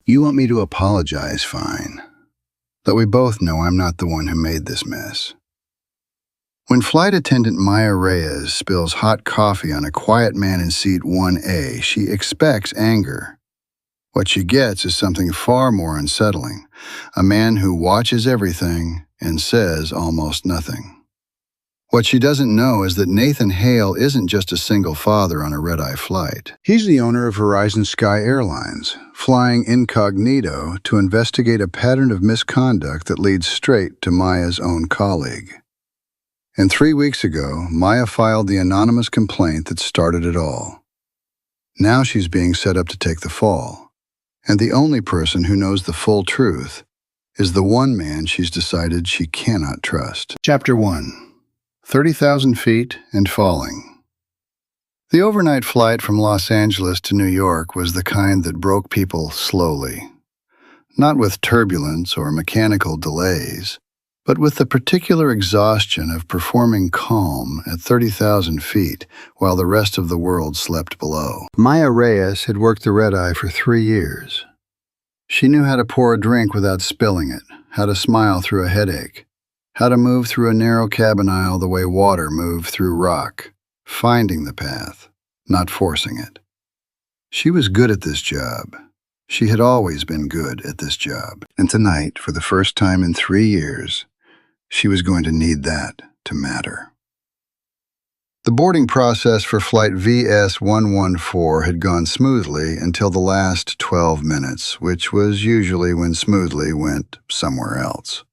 You want me to apologize, fine. But we both know I'm not the one who made this mess. When flight attendant Maya Reyes spills hot coffee on a quiet man in seat 1A, she expects anger. What she gets is something far more unsettling, a man who watches everything and says almost nothing. What she doesn't know is that Nathan Hale isn't just a single father on a red-eye flight. He's the owner of Horizon Sky Airlines, flying incognito to investigate a pattern of misconduct that leads straight to Maya's own colleague. And 3 weeks ago, Maya filed the anonymous complaint that started it all. Now she's being set up to take the fall. And the only person who knows the full truth is the one man she's decided she cannot trust. Chapter 1. 30,000 feet and falling. The overnight flight from Los Angeles to New York was the kind that broke people slowly. Not with turbulence or mechanical delays, but with the particular exhaustion of performing calm at 30,000 feet while the rest of the world slept below. Maya Reyes had worked the red-eye for 3 years. She knew how to pour a drink without spilling it, how to smile through a headache, how to move through a narrow cabin aisle the way water moved through rock, finding the path, not forcing it. She was good at this job. She had always been good at this job. And tonight, for the first time in 3 years, she was going to need that to matter. The boarding process for Flight VS-114 had gone smoothly until the last 12 minutes, which was usually when smoothly went somewhere else.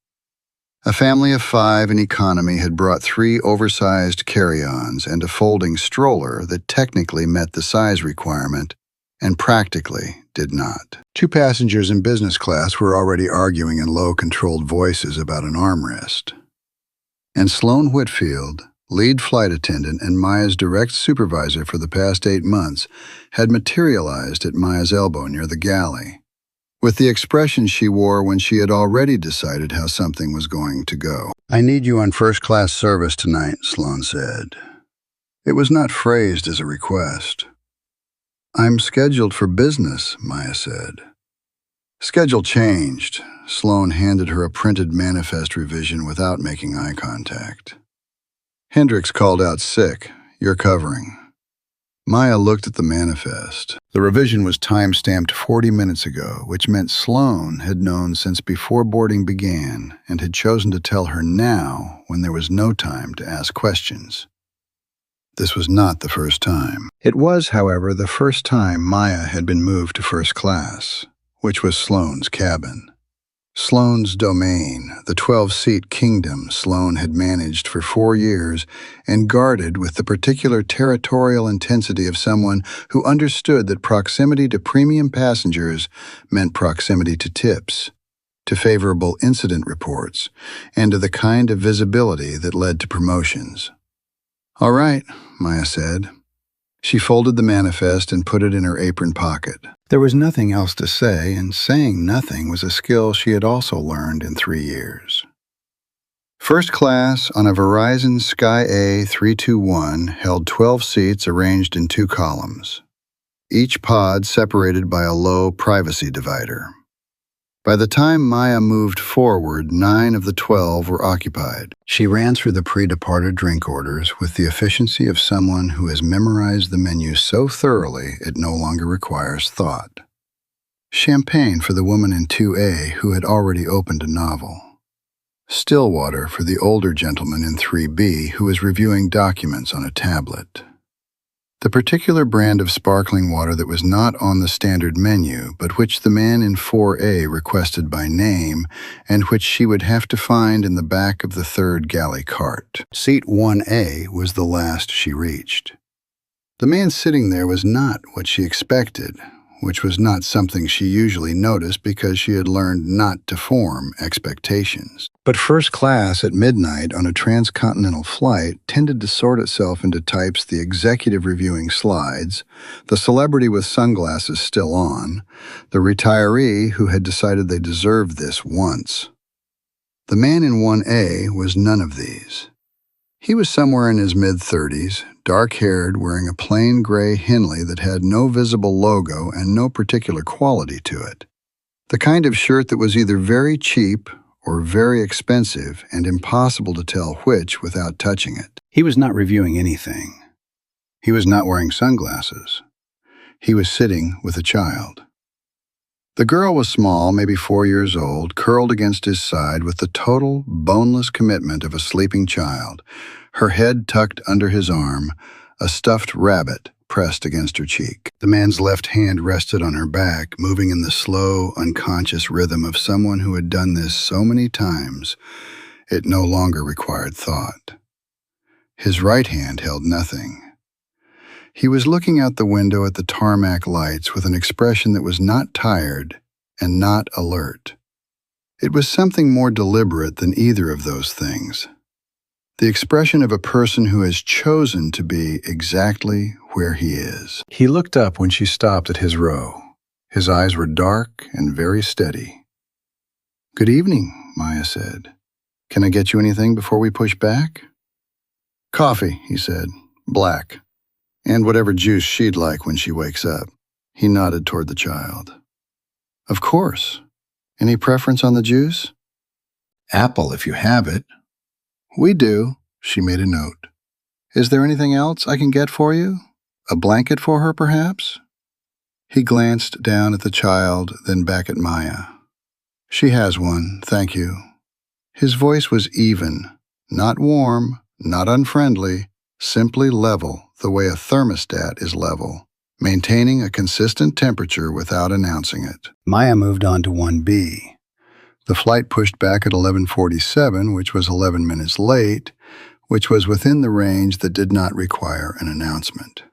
A family of 5 in economy had brought 3 oversized carry-ons and a folding stroller that technically met the size requirement and practically did not. 2 passengers in business class were already arguing in low, controlled voices about an armrest. And Sloan Whitfield, lead flight attendant and Maya's direct supervisor for the past 8 months, had materialized at Maya's elbow near the galley, with the expression she wore when she had already decided how something was going to go. "I need you on first-class service tonight," Sloan said. It was not phrased as a request. "I'm scheduled for business," Maya said. Schedule changed. Sloan handed her a printed manifest revision without making eye contact. "Hendricks called out sick. You're covering." Maya looked at the manifest. The revision was time-stamped 40 minutes ago, which meant Sloan had known since before boarding began and had chosen to tell her now when there was no time to ask questions. This was not the first time. It was, however, the first time Maya had been moved to first class, which was Sloan's cabin. Sloan's domain, the 12-seat kingdom Sloan had managed for 4 years and guarded with the particular territorial intensity of someone who understood that proximity to premium passengers meant proximity to tips, to favorable incident reports, and to the kind of visibility that led to promotions. "All right," Maya said. She folded the manifest and put it in her apron pocket. There was nothing else to say, and saying nothing was a skill she had also learned in 3 years. First class on a Verizon Sky A321 held 12 seats arranged in 2 columns, each pod separated by a low privacy divider. By the time Maya moved forward, 9 of the 12 were occupied. She ran through the pre-departed drink orders with the efficiency of someone who has memorized the menu so thoroughly it no longer requires thought. Champagne for the woman in 2A who had already opened a novel. Still water for the older gentleman in 3B who was reviewing documents on a tablet. The particular brand of sparkling water that was not on the standard menu, but which the man in 4A requested by name, and which she would have to find in the back of the 3rd galley cart. Seat 1A was the last she reached. The man sitting there was not what she expected, which was not something she usually noticed because she had learned not to form expectations. But first class at midnight on a transcontinental flight tended to sort itself into types the executive reviewing slides, the celebrity with sunglasses still on, the retiree who had decided they deserved this once. The man in 1A was none of these. He was somewhere in his mid-30s, dark-haired, wearing a plain gray Henley that had no visible logo and no particular quality to it. The kind of shirt that was either very cheap or very expensive and impossible to tell which without touching it. He was not reviewing anything. He was not wearing sunglasses. He was sitting with a child. The girl was small, maybe 4 years old, curled against his side with the total, boneless commitment of a sleeping child, her head tucked under his arm, a stuffed rabbit pressed against her cheek. The man's left hand rested on her back, moving in the slow, unconscious rhythm of someone who had done this so many times, it no longer required thought. His right hand held nothing. He was looking out the window at the tarmac lights with an expression that was not tired and not alert. It was something more deliberate than either of those things. The expression of a person who has chosen to be exactly where he is. He looked up when she stopped at his row. His eyes were dark and very steady. "Good evening," Maya said. "Can I get you anything before we push back?" "Coffee," he said. "Black. And whatever juice she'd like when she wakes up." He nodded toward the child. "Of course. Any preference on the juice?" "Apple, if you have it." "We do," she made a note. "Is there anything else I can get for you? A blanket for her, perhaps?" He glanced down at the child, then back at Maya. "She has one, thank you." His voice was even, not warm, not unfriendly, simply level, the way a thermostat is level, maintaining a consistent temperature without announcing it. Maya moved on to 1B. The flight pushed back at 11:47, which was 11 minutes late, which was within the range that did not require an announcement.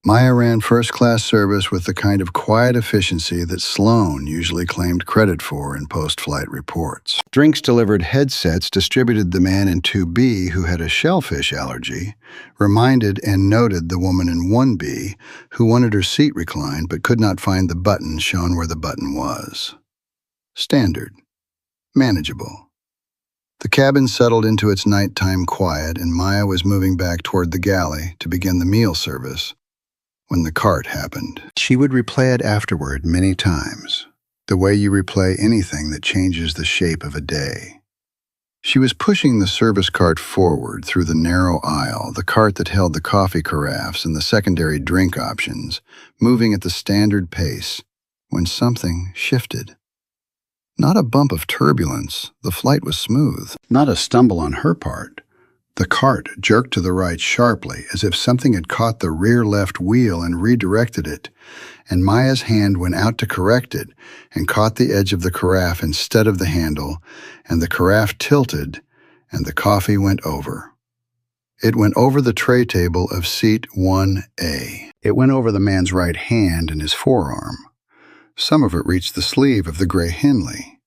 Maya ran first-class service with the kind of quiet efficiency that Sloan usually claimed credit for in post-flight reports. Drinks-delivered headsets distributed the man in 2B who had a shellfish allergy, reminded and noted the woman in 1B who wanted her seat reclined but could not find the button shown where the button was. Standard. Manageable. The cabin settled into its nighttime quiet, and Maya was moving back toward the galley to begin the meal service when the cart happened. She would replay it afterward many times, the way you replay anything that changes the shape of a day. She was pushing the service cart forward through the narrow aisle, the cart that held the coffee carafes and the secondary drink options, moving at the standard pace, when something shifted. Not a bump of turbulence, the flight was smooth. Not a stumble on her part. The cart jerked to the right sharply, as if something had caught the rear left wheel and redirected it, and Maya's hand went out to correct it and caught the edge of the carafe instead of the handle, and the carafe tilted, and the coffee went over. It went over the tray table of seat 1A. It went over the man's right hand and his forearm. Some of it reached the sleeve of the gray Henley.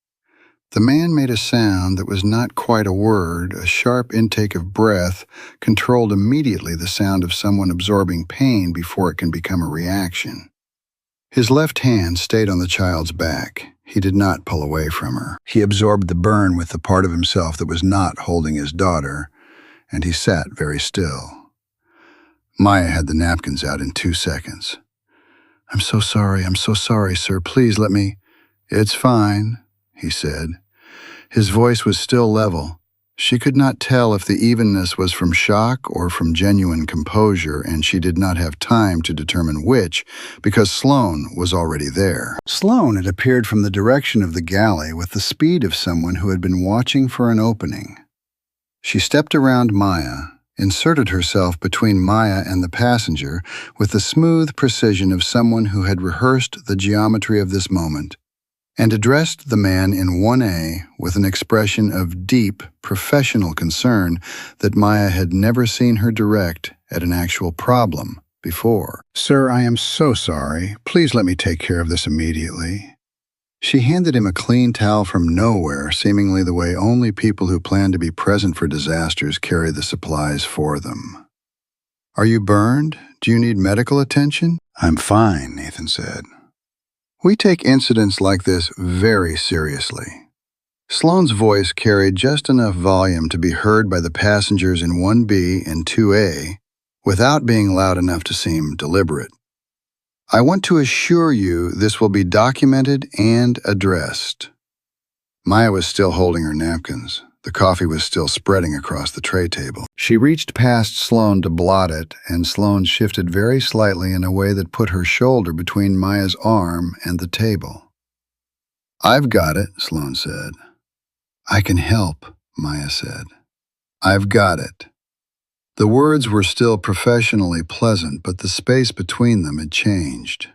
The man made a sound that was not quite a word, a sharp intake of breath, controlled immediately the sound of someone absorbing pain before it can become a reaction. His left hand stayed on the child's back. He did not pull away from her. He absorbed the burn with the part of himself that was not holding his daughter, and he sat very still. Maya had the napkins out in 2 seconds. I'm so sorry, sir. Please let me—" "It's fine," he said. His voice was still level. She could not tell if the evenness was from shock or from genuine composure, and she did not have time to determine which, because Sloan was already there. Sloan had appeared from the direction of the galley with the speed of someone who had been watching for an opening. She stepped around Maya, inserted herself between Maya and the passenger with the smooth precision of someone who had rehearsed the geometry of this moment, and addressed the man in 1A with an expression of deep, professional concern that Maya had never seen her direct at an actual problem before. "Sir, I am so sorry. Please let me take care of this immediately." She handed him a clean towel from nowhere, seemingly the way only people who plan to be present for disasters carry the supplies for them. "Are you burned? Do you need medical attention?" "I'm fine," Nathan said. "We take incidents like this very seriously." Sloane's voice carried just enough volume to be heard by the passengers in 1B and 2A without being loud enough to seem deliberate. I want to assure you this will be documented and addressed. Maya was still holding her napkins. The coffee was still spreading across the tray table. She reached past Sloane to blot it, and Sloane shifted very slightly in a way that put her shoulder between Maya's arm and the table. "I've got it," Sloane said. "I can help," Maya said. "I've got it." The words were still professionally pleasant, but the space between them had changed.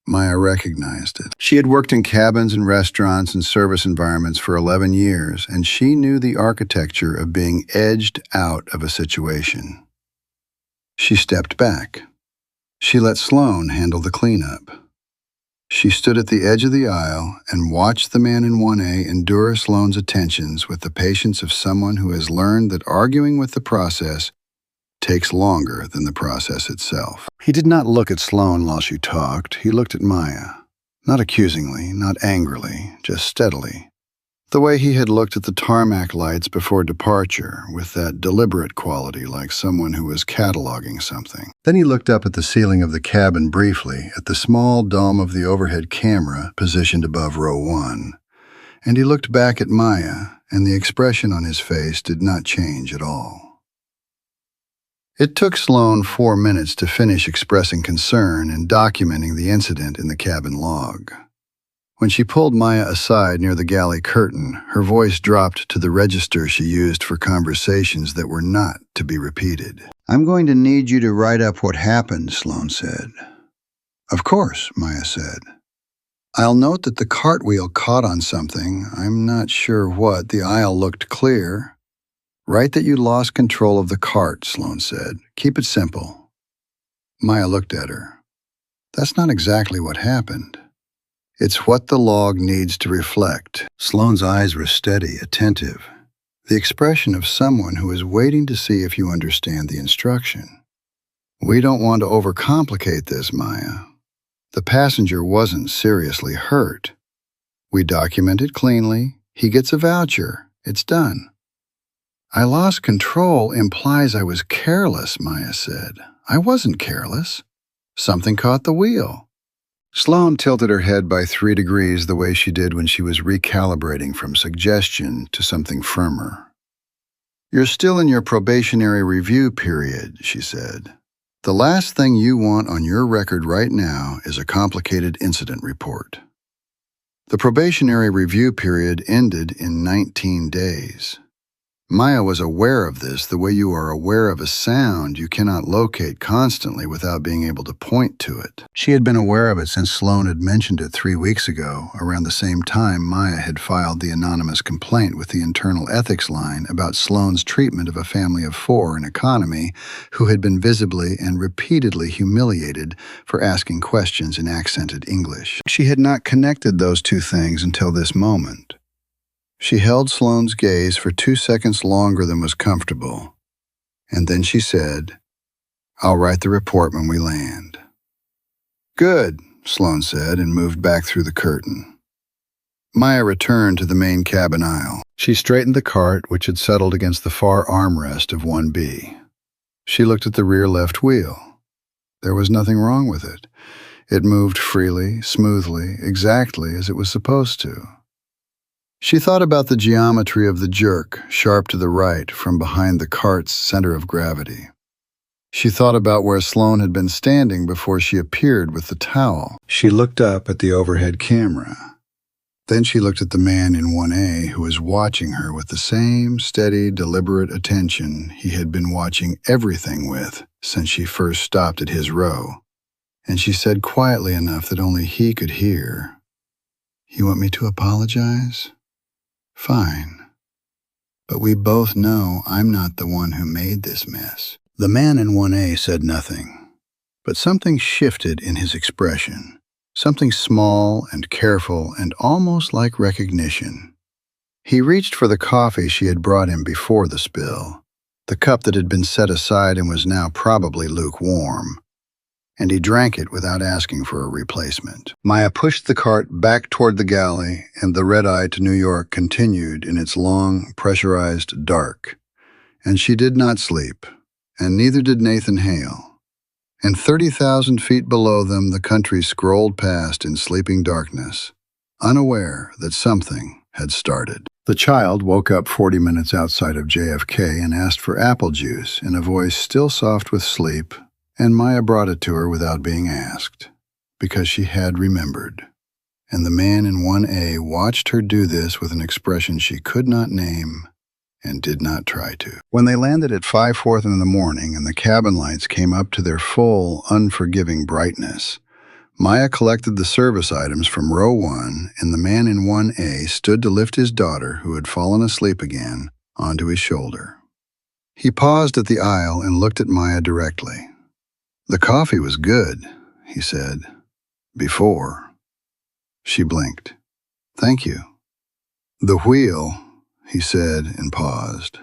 Maya recognized it. She had worked in cabins and restaurants and service environments for 11 years, and she knew the architecture of being edged out of a situation. She stepped back. She let Sloane handle the cleanup. She stood at the edge of the aisle and watched the man in 1A endure Sloane's attentions with the patience of someone who has learned that arguing with the process takes longer than the process itself. He did not look at Sloane while she talked. He looked at Maya. Not accusingly, not angrily, just steadily. The way he had looked at the tarmac lights before departure, with that deliberate quality like someone who was cataloging something. Then he looked up at the ceiling of the cabin briefly, at the small dome of the overhead camera positioned above row 1. And he looked back at Maya, and the expression on his face did not change at all. It took Sloane 4 minutes to finish expressing concern and documenting the incident in the cabin log. When she pulled Maya aside near the galley curtain, her voice dropped to the register she used for conversations that were not to be repeated. "I'm going to need you to write up what happened," Sloane said. "Of course," Maya said. "I'll note that the cartwheel caught on something. I'm not sure what. The aisle looked clear." "Write that you lost control of the cart," Sloane said. "Keep it simple." Maya looked at her. "That's not exactly what happened. It's what the log needs to reflect." Sloane's eyes were steady, attentive, the expression of someone who is waiting to see if you understand the instruction. "We don't want to overcomplicate this, Maya. The passenger wasn't seriously hurt. We documented cleanly. He gets a voucher. It's done." "I lost control implies I was careless," Maya said. "I wasn't careless. Something caught the wheel." Sloane tilted her head by 3 degrees the way she did when she was recalibrating from suggestion to something firmer. "You're still in your probationary review period," she said. "The last thing you want on your record right now is a complicated incident report." The probationary review period ended in 19 days. Maya was aware of this the way you are aware of a sound you cannot locate constantly without being able to point to it. She had been aware of it since Sloane had mentioned it 3 weeks ago, around the same time Maya had filed the anonymous complaint with the internal ethics line about Sloane's treatment of a family of 4 in economy who had been visibly and repeatedly humiliated for asking questions in accented English. She had not connected those two things until this moment. She held Sloane's gaze for 2 seconds longer than was comfortable, and then she said, "I'll write the report when we land." "Good," Sloane said, and moved back through the curtain. Maya returned to the main cabin aisle. She straightened the cart, which had settled against the far armrest of 1B. She looked at the rear left wheel. There was nothing wrong with it. It moved freely, smoothly, exactly as it was supposed to. She thought about the geometry of the jerk, sharp to the right, from behind the cart's center of gravity. She thought about where Sloane had been standing before she appeared with the towel. She looked up at the overhead camera. Then she looked at the man in 1A who was watching her with the same steady, deliberate attention he had been watching everything with since she first stopped at his row. And she said quietly enough that only he could hear, "You want me to apologize? Fine. But we both know I'm not the one who made this mess." The man in 1A said nothing, but something shifted in his expression, something small and careful and almost like recognition. He reached for the coffee she had brought him before the spill, the cup that had been set aside and was now probably lukewarm, and he drank it without asking for a replacement. Maya pushed the cart back toward the galley, and the red-eye to New York continued in its long, pressurized dark. And she did not sleep, and neither did Nathan Hale. and 30,000 feet below them the country scrolled past in sleeping darkness, unaware that something had started. The child woke up 40 minutes outside of JFK and asked for apple juice in a voice still soft with sleep, and Maya brought it to her without being asked, because she had remembered. And the man in 1A watched her do this with an expression she could not name and did not try to. When they landed at 5:04 in the morning and the cabin lights came up to their full, unforgiving brightness, Maya collected the service items from row 1, and the man in 1A stood to lift his daughter, who had fallen asleep again, onto his shoulder. He paused at the aisle and looked at Maya directly. "The coffee was good," he said. "Before." She blinked. "Thank you." "The wheel," he said and paused.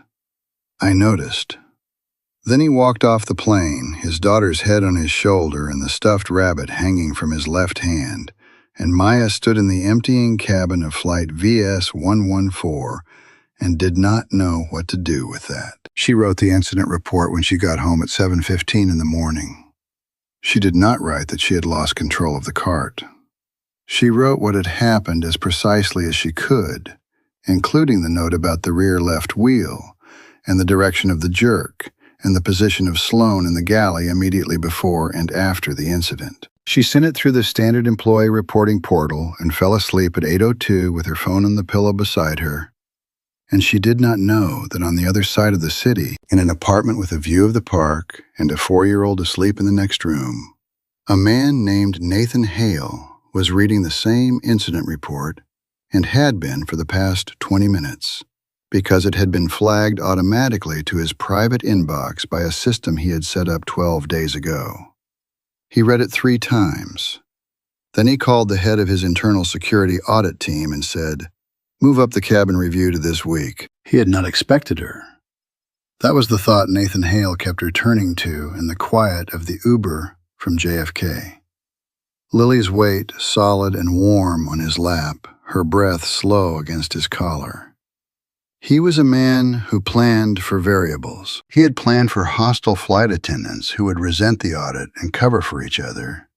"I noticed." Then he walked off the plane, his daughter's head on his shoulder and the stuffed rabbit hanging from his left hand, and Maya stood in the emptying cabin of Flight VS-114 and did not know what to do with that. She wrote the incident report when she got home at 7:15 in the morning. She did not write that she had lost control of the cart. She wrote what had happened as precisely as she could, including the note about the rear left wheel and the direction of the jerk and the position of Sloan in the galley immediately before and after the incident. She sent it through the standard employee reporting portal and fell asleep at 8:02 with her phone on the pillow beside her. And she did not know that on the other side of the city, in an apartment with a view of the park and a 4-year-old asleep in the next room, a man named Nathan Hale was reading the same incident report and had been for the past 20 minutes, because it had been flagged automatically to his private inbox by a system he had set up 12 days ago. He read it 3 times. Then he called the head of his internal security audit team and said, "Move up the cabin review to this week." He had not expected her. That was the thought Nathan Hale kept returning to in the quiet of the Uber from JFK. Lily's weight solid and warm on his lap, her breath slow against his collar. He was a man who planned for variables. He had planned for hostile flight attendants who would resent the audit and cover for each other.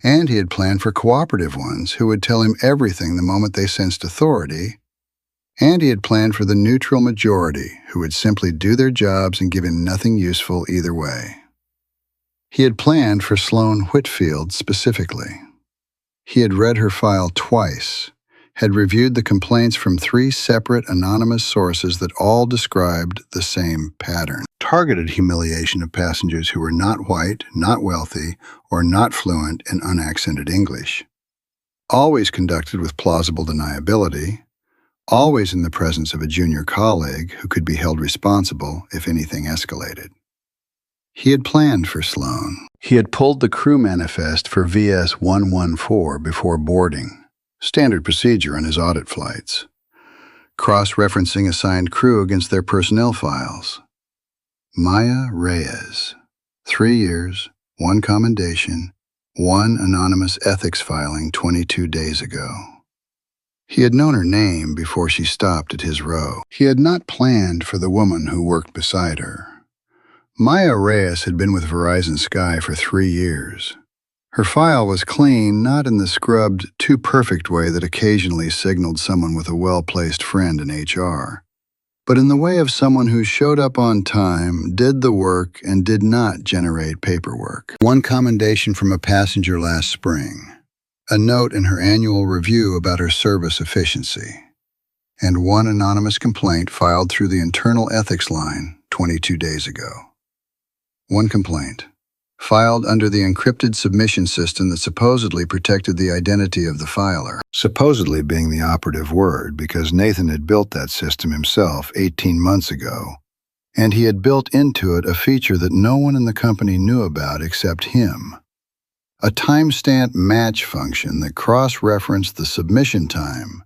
And he had planned for cooperative ones who would tell him everything the moment they sensed authority. And he had planned for the neutral majority who would simply do their jobs and give him nothing useful either way. He had planned for Sloan Whitfield specifically. He had read her file twice, had reviewed the complaints from 3 separate anonymous sources that all described the same pattern. Targeted humiliation of passengers who were not white, not wealthy, or not fluent in unaccented English. Always conducted with plausible deniability, always in the presence of a junior colleague who could be held responsible if anything escalated. He had planned for Sloan. He had pulled the crew manifest for VS-114 before boarding, standard procedure on his audit flights, cross-referencing assigned crew against their personnel files. Maya Reyes, 3 years, 1 commendation, 1 anonymous ethics filing 22 days ago. He had known her name before she stopped at his row. He had not planned for the woman who worked beside her. Maya Reyes had been with Verizon Sky for 3 years. Her file was clean, not in the scrubbed, too perfect way that occasionally signaled someone with a well-placed friend in HR, but in the way of someone who showed up on time, did the work, and did not generate paperwork. 1 commendation from a passenger last spring, a note in her annual review about her service efficiency, and 1 anonymous complaint filed through the internal ethics line 22 days ago. 1 complaint, filed under the encrypted submission system that supposedly protected the identity of the filer. Supposedly being the operative word, because Nathan had built that system himself 18 months ago, and he had built into it a feature that no one in the company knew about except him. A timestamp match function that cross-referenced the submission time,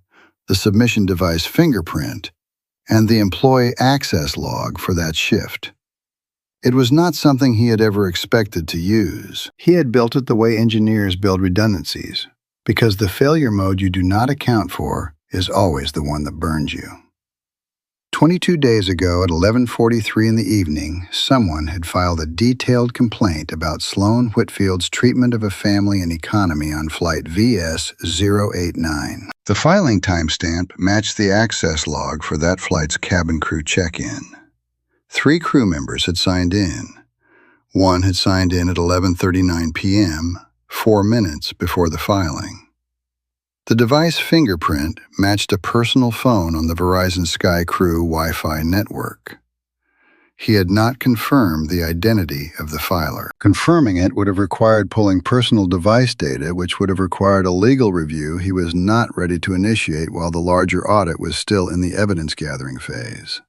the submission device fingerprint, and the employee access log for that shift. It was not something he had ever expected to use. He had built it the way engineers build redundancies, because the failure mode you do not account for is always the one that burns you. 22 days ago at 11:43 in the evening, someone had filed a detailed complaint about Sloan Whitfield's treatment of a family and economy on flight VS-089. The filing timestamp matched the access log for that flight's cabin crew check-in. 3 crew members had signed in. One had signed in at 11:39 p.m., 4 minutes before the filing. The device fingerprint matched a personal phone on the Verizon Sky Crew Wi-Fi network. He had not confirmed the identity of the filer. Confirming it would have required pulling personal device data, which would have required a legal review he was not ready to initiate while the larger audit was still in the evidence-gathering phase.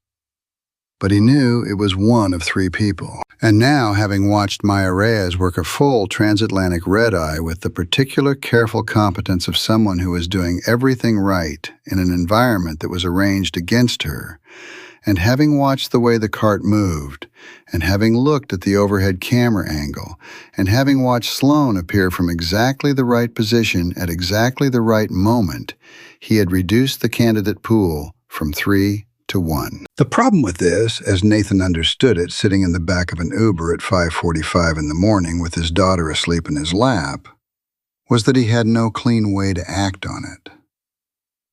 But he knew it was one of 3 people. And now, having watched Maya Reyes work a full transatlantic red-eye with the particular careful competence of someone who was doing everything right in an environment that was arranged against her, and having watched the way the cart moved, and having looked at the overhead camera angle, and having watched Sloan appear from exactly the right position at exactly the right moment, he had reduced the candidate pool from 3 to 1. The problem with this, as Nathan understood it sitting in the back of an Uber at 5:45 in the morning with his daughter asleep in his lap, was that he had no clean way to act on it.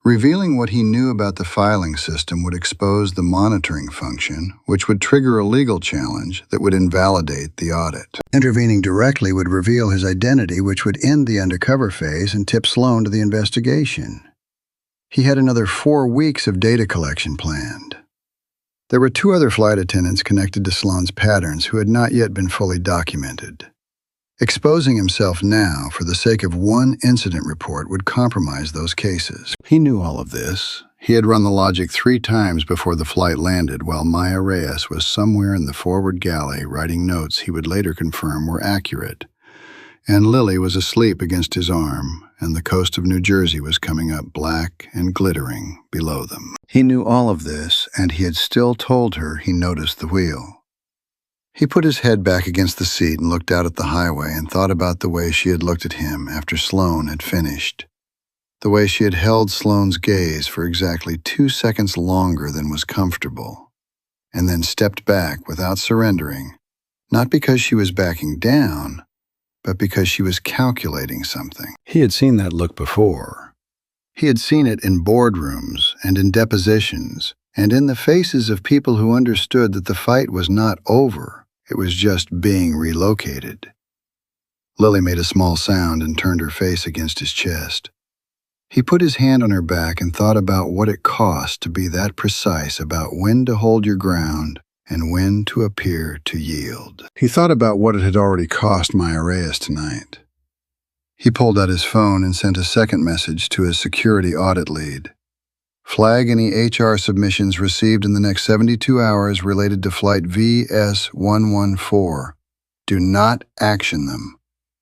Revealing what he knew about the filing system would expose the monitoring function, which would trigger a legal challenge that would invalidate the audit. Intervening directly would reveal his identity, which would end the undercover phase and tip Sloan to the investigation. He had another 4 weeks of data collection planned. There were 2 other flight attendants connected to Sloan's patterns who had not yet been fully documented. Exposing himself now for the sake of one incident report would compromise those cases. He knew all of this. He had run the logic 3 times before the flight landed while Maya Reyes was somewhere in the forward galley writing notes he would later confirm were accurate. And Lily was asleep against his arm, and the coast of New Jersey was coming up black and glittering below them. He knew all of this, and he had still told her he noticed the wheel. He put his head back against the seat and looked out at the highway and thought about the way she had looked at him after Sloan had finished. The way she had held Sloan's gaze for exactly 2 seconds longer than was comfortable, and then stepped back without surrendering, not because she was backing down, but because she was calculating something. He had seen that look before. He had seen it in boardrooms and in depositions and in the faces of people who understood that the fight was not over, it was just being relocated. Lily made a small sound and turned her face against his chest. He put his hand on her back and thought about what it cost to be that precise about when to hold your ground and when to appear to yield. He thought about what it had already cost Maya Reyes tonight. He pulled out his phone and sent a second message to his security audit lead. Flag any HR submissions received in the next 72 hours related to Flight VS-114. Do not action them.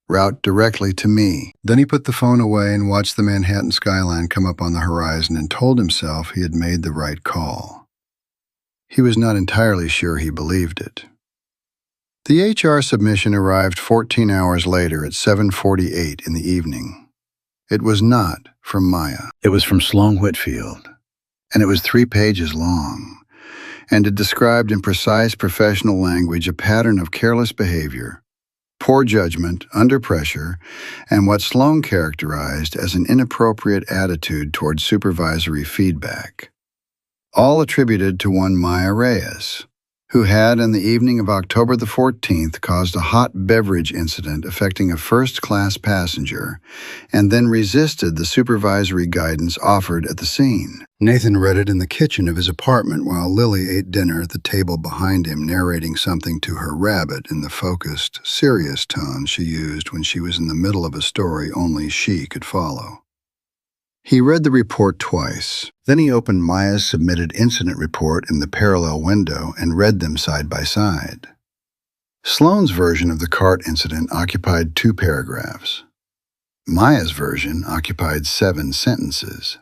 Route directly to me. Then he put the phone away and watched the Manhattan skyline come up on the horizon and told himself he had made the right call. He was not entirely sure he believed it. The HR submission arrived 14 hours later at 7:48 in the evening. It was not from Maya. It was from Sloan Whitfield, and it was 3 pages long, and it described in precise professional language a pattern of careless behavior, poor judgment under pressure, and what Sloan characterized as an inappropriate attitude toward supervisory feedback. All attributed to one Maya Reyes, who had, on the evening of October the 14th, caused a hot beverage incident affecting a first-class passenger, and then resisted the supervisory guidance offered at the scene. Nathan read it in the kitchen of his apartment while Lily ate dinner at the table behind him, narrating something to her rabbit in the focused, serious tone she used when she was in the middle of a story only she could follow. He read the report twice. Then he opened Maya's submitted incident report in the parallel window and read them side by side. Sloan's version of the cart incident occupied 2 paragraphs. Maya's version occupied 7 sentences.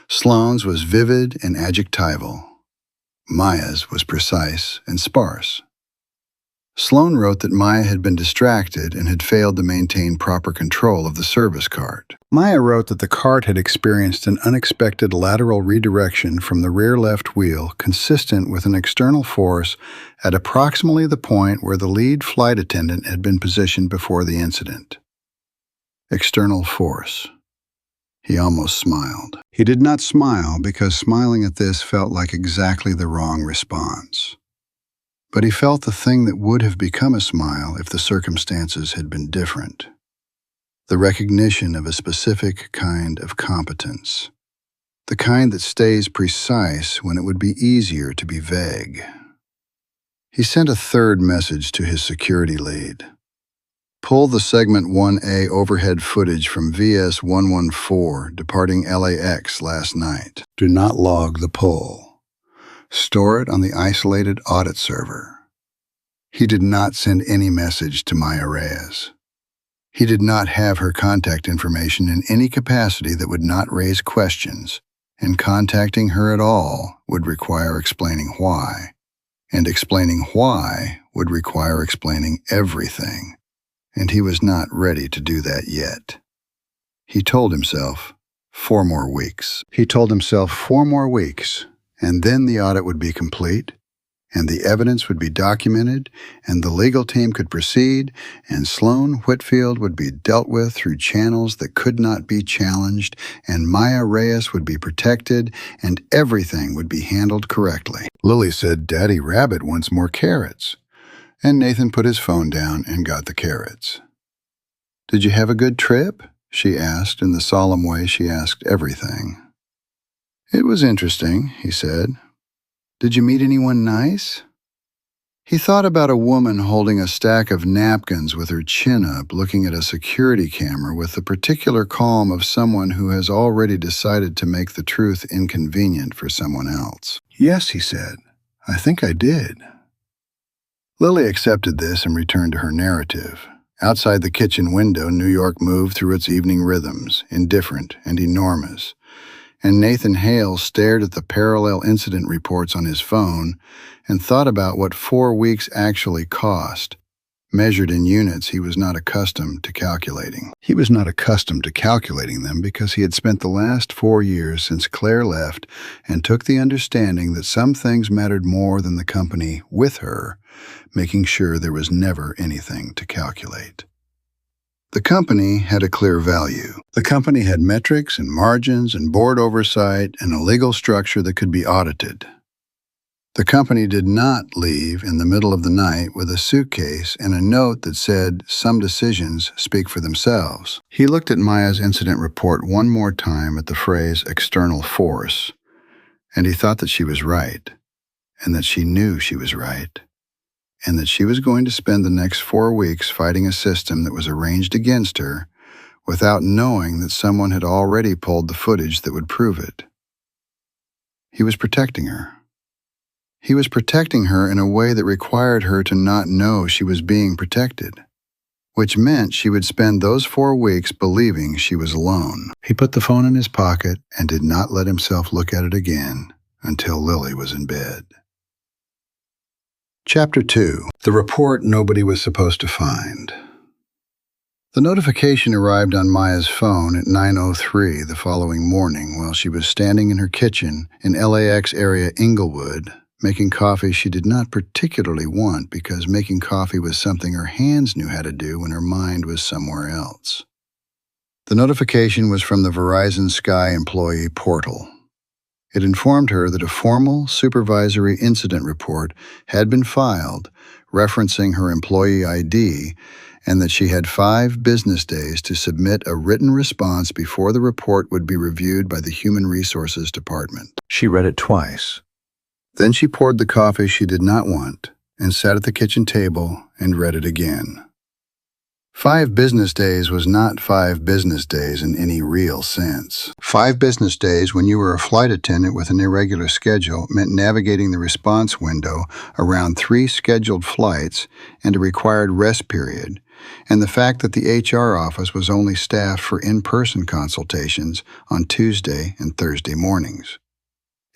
Sloan's was vivid and adjectival. Maya's was precise and sparse. Sloan wrote that Maya had been distracted and had failed to maintain proper control of the service cart. Maya wrote that the cart had experienced an unexpected lateral redirection from the rear left wheel consistent with an external force at approximately the point where the lead flight attendant had been positioned before the incident. External force. He almost smiled. He did not smile because smiling at this felt like exactly the wrong response. But he felt the thing that would have become a smile if the circumstances had been different. The recognition of a specific kind of competence. The kind that stays precise when it would be easier to be vague. He sent a third message to his security lead. Pull the Segment 1A overhead footage from VS 114 departing LAX last night. Do not log the pull. Store it on the isolated audit server. He did not send any message to Maya Reyes. He did not have her contact information in any capacity that would not raise questions, and contacting her at all would require explaining why, and explaining why would require explaining everything, and he was not ready to do that yet. He told himself 4 more weeks. He told himself 4 more weeks. And then the audit would be complete, and the evidence would be documented, and the legal team could proceed, and Sloan Whitfield would be dealt with through channels that could not be challenged, and Maya Reyes would be protected, and everything would be handled correctly. Lily said, "Daddy Rabbit wants more carrots." And Nathan put his phone down and got the carrots. "Did you have a good trip?" she asked in the solemn way she asked everything. "It was interesting," he said. "Did you meet anyone nice?" He thought about a woman holding a stack of napkins with her chin up, looking at a security camera with the particular calm of someone who has already decided to make the truth inconvenient for someone else. "Yes," he said. "I think I did." Lily accepted this and returned to her narrative. Outside the kitchen window, New York moved through its evening rhythms, indifferent and enormous. And Nathan Hale stared at the parallel incident reports on his phone and thought about what 4 weeks actually cost, measured in units he was not accustomed to calculating. He was not accustomed to calculating them because he had spent the last 4 years since Claire left and took the understanding that some things mattered more than the company with her, making sure there was never anything to calculate. The company had a clear value. The company had metrics and margins and board oversight and a legal structure that could be audited. The company did not leave in the middle of the night with a suitcase and a note that said, "Some decisions speak for themselves." He looked at Maya's incident report one more time at the phrase external force, and he thought that she was right, and that she knew she was right, and that she was going to spend the next 4 weeks fighting a system that was arranged against her without knowing that someone had already pulled the footage that would prove it. He was protecting her. He was protecting her in a way that required her to not know she was being protected, which meant she would spend those 4 weeks believing she was alone. He put the phone in his pocket and did not let himself look at it again until Lily was in bed. Chapter 2. The report nobody was supposed to find. The notification arrived on Maya's phone at 9:03 the following morning while she was standing in her kitchen in LAX area Inglewood, making coffee she did not particularly want because making coffee was something her hands knew how to do when her mind was somewhere else. The notification was from the Verizon Sky employee portal. It informed her that a formal supervisory incident report had been filed referencing her employee ID and that she had 5 business days to submit a written response before the report would be reviewed by the Human Resources Department. She read it twice. Then she poured the coffee she did not want and sat at the kitchen table and read it again. 5 business days was not 5 business days in any real sense. 5 business days when you were a flight attendant with an irregular schedule meant navigating the response window around 3 scheduled flights and a required rest period, and the fact that the HR office was only staffed for in-person consultations on Tuesday and Thursday mornings.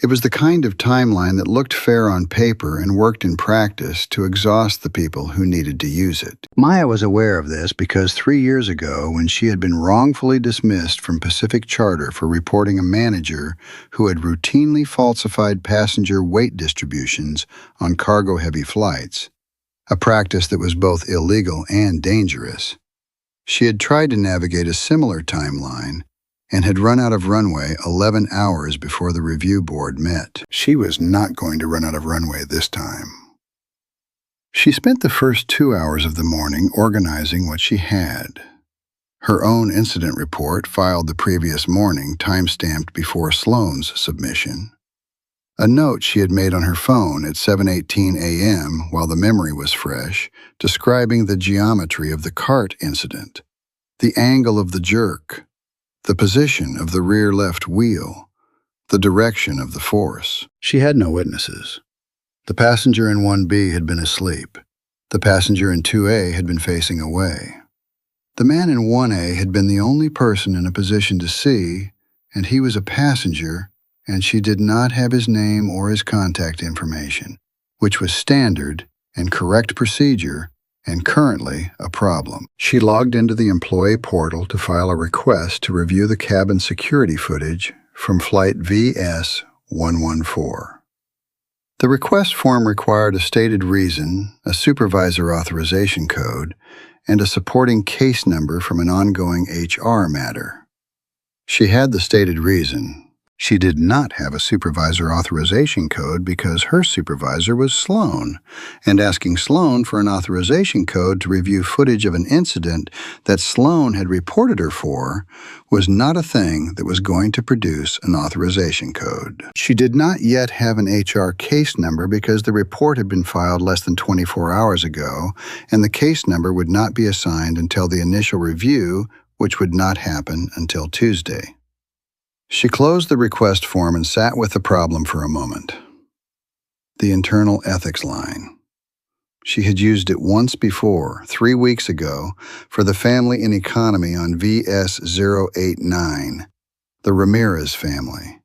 It was the kind of timeline that looked fair on paper and worked in practice to exhaust the people who needed to use it. Maya was aware of this because 3 years ago, when she had been wrongfully dismissed from Pacific Charter for reporting a manager who had routinely falsified passenger weight distributions on cargo-heavy flights, a practice that was both illegal and dangerous, she had tried to navigate a similar timeline and had run out of runway 11 hours before the review board met. She was not going to run out of runway this time. She spent the first 2 hours of the morning organizing what she had. Her own incident report, filed the previous morning, time-stamped before Sloane's submission. A note she had made on her phone at 7:18 a.m. while the memory was fresh, describing the geometry of the cart incident, the angle of the jerk, the position of the rear left wheel, the direction of the force. She had no witnesses. The passenger in 1B had been asleep. The passenger in 2A had been facing away. The man in 1A had been the only person in a position to see, and he was a passenger, and she did not have his name or his contact information, which was standard and correct procedure and currently a problem. She logged into the employee portal to file a request to review the cabin security footage from flight VS-114. The request form required a stated reason, a supervisor authorization code, and a supporting case number from an ongoing HR matter. She had the stated reason. She did not have a supervisor authorization code because her supervisor was Sloane, and asking Sloane for an authorization code to review footage of an incident that Sloane had reported her for was not a thing that was going to produce an authorization code. She did not yet have an HR case number because the report had been filed less than 24 hours ago, and the case number would not be assigned until the initial review, which would not happen until Tuesday. She closed the request form and sat with the problem for a moment. The internal ethics line. She had used it once before, 3 weeks ago, for the family and economy on VS-089, the Ramirez family.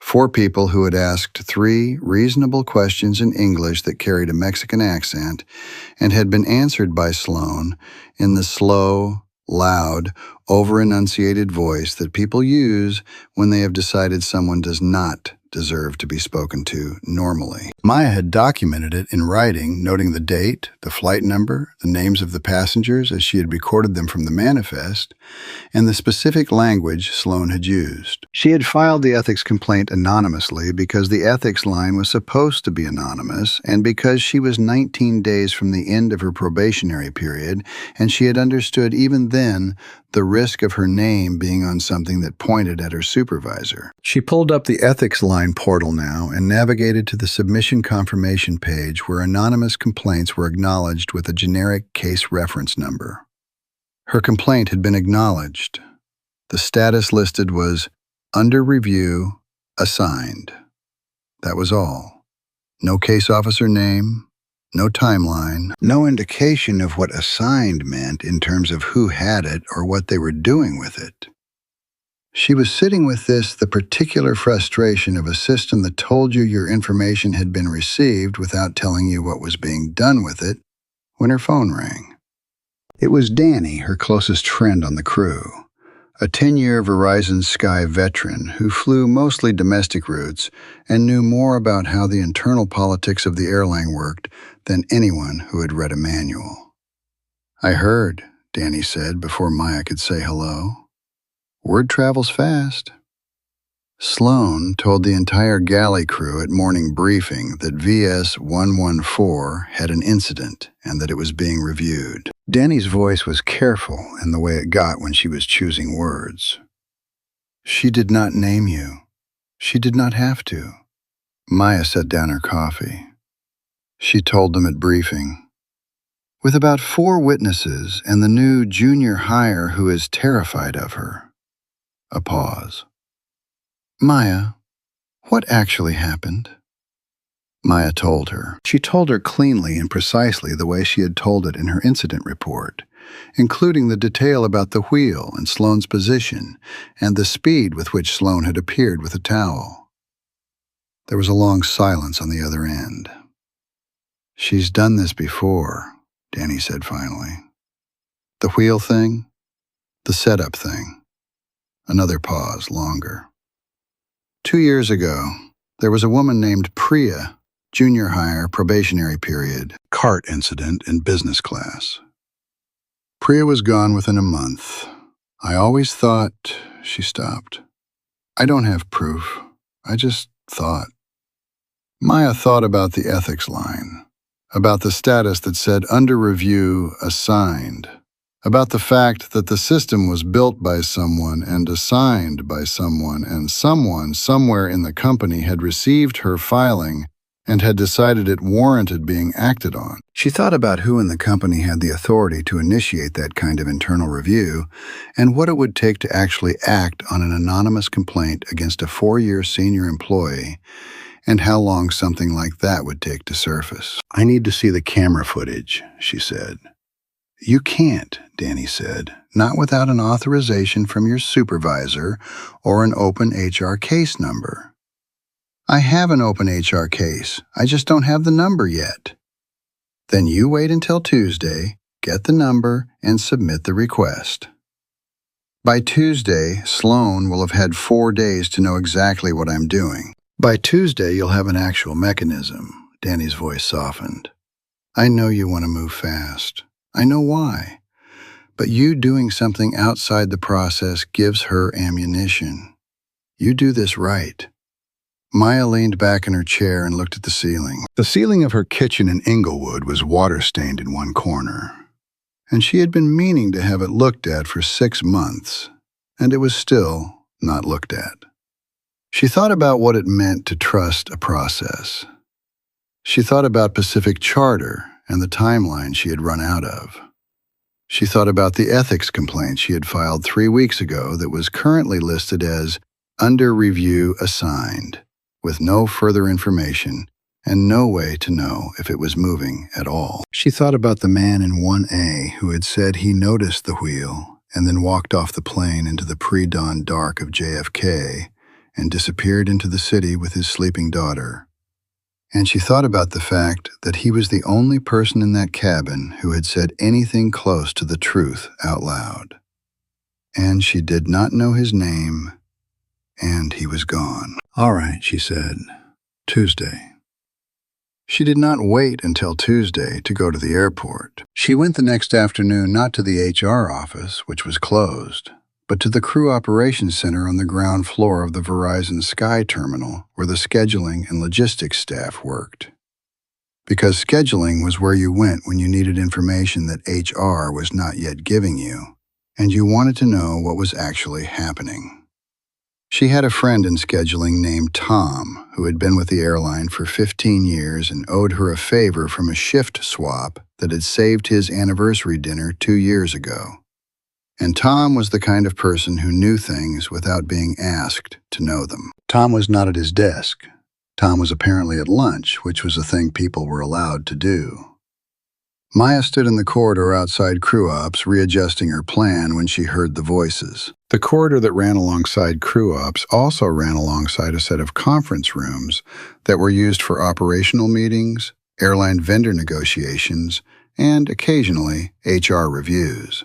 4 people who had asked 3 reasonable questions in English that carried a Mexican accent and had been answered by Sloane in the slow, loud, over-enunciated voice that people use when they have decided someone does not deserve to be spoken to normally. Maya had documented it in writing, noting the date, the flight number, the names of the passengers as she had recorded them from the manifest, and the specific language Sloane had used. She had filed the ethics complaint anonymously because the ethics line was supposed to be anonymous and because she was 19 days from the end of her probationary period, and she had understood even then the risk of her name being on something that pointed at her supervisor. She pulled up the ethics line portal now and navigated to the submission confirmation page where anonymous complaints were acknowledged with a generic case reference number. Her complaint had been acknowledged. The status listed was under review, assigned. That was all. No case officer name, no timeline, no indication of what assigned meant in terms of who had it or what they were doing with it. She was sitting with the particular frustration of a system that told you your information had been received without telling you what was being done with it, when her phone rang. It was Danny, her closest friend on the crew, a 10-year Verizon Sky veteran who flew mostly domestic routes and knew more about how the internal politics of the airline worked than anyone who had read a manual. "I heard," Danny said before Maya could say hello. "Word travels fast." Sloane told the entire galley crew at morning briefing that VS-114 had an incident and that it was being reviewed. Danny's voice was careful in the way it got when she was choosing words. "She did not name you. She did not have to." Maya set down her coffee. She told them at briefing, "With about 4 witnesses and the new junior hire who is terrified of her." A pause. "Maya, what actually happened?" Maya told her. She told her cleanly and precisely the way she had told it in her incident report, including the detail about the wheel and Sloane's position and the speed with which Sloane had appeared with a towel. There was a long silence on the other end. "She's done this before," Danny said finally. "The wheel thing? The setup thing." Another pause, longer. 2 years ago, there was a woman named Priya, junior hire, probationary period, cart incident in business class. Priya was gone within a month. I always thought," she stopped. "I don't have proof. I just thought." Maya thought about the ethics line, about the status that said under review, assigned, about the fact that the system was built by someone and assigned by someone, and someone somewhere in the company had received her filing and had decided it warranted being acted on. She thought about who in the company had the authority to initiate that kind of internal review and what it would take to actually act on an anonymous complaint against a 4-year senior employee, and how long something like that would take to surface. "I need to see the camera footage," she said. "You can't," Danny said, "not without an authorization from your supervisor or an open HR case number." "I have an open HR case. I just don't have the number yet." "Then you wait until Tuesday, get the number, and submit the request. By Tuesday, Sloan will have had 4 days to know exactly what I'm doing. By Tuesday, you'll have an actual mechanism." Danny's voice softened. "I know you want to move fast. I know why. But you doing something outside the process gives her ammunition. You do this right." Maya leaned back in her chair and looked at the ceiling. The ceiling of her kitchen in Inglewood was water-stained in one corner, and she had been meaning to have it looked at for 6 months, and it was still not looked at. She thought about what it meant to trust a process. She thought about Pacific Charter and the timeline she had run out of. She thought about the ethics complaint she had filed 3 weeks ago that was currently listed as under review assigned, with no further information and no way to know if it was moving at all. She thought about the man in 1A who had said he noticed the wheel and then walked off the plane into the pre-dawn dark of JFK and disappeared into the city with his sleeping daughter. And she thought about the fact that he was the only person in that cabin who had said anything close to the truth out loud. And she did not know his name, and he was gone. "All right," she said. "Tuesday." She did not wait until Tuesday to go to the airport. She went the next afternoon not to the HR office, which was closed, but to the crew operations center on the ground floor of the Verizon Sky Terminal, where the scheduling and logistics staff worked. Because scheduling was where you went when you needed information that HR was not yet giving you, and you wanted to know what was actually happening. She had a friend in scheduling named Tom, who had been with the airline for 15 years and owed her a favor from a shift swap that had saved his anniversary dinner 2 years ago. And Tom was the kind of person who knew things without being asked to know them. Tom was not at his desk. Tom was apparently at lunch, which was a thing people were allowed to do. Maya stood in the corridor outside crew ops, readjusting her plan when she heard the voices. The corridor that ran alongside crew ops also ran alongside a set of conference rooms that were used for operational meetings, airline vendor negotiations, and occasionally HR reviews.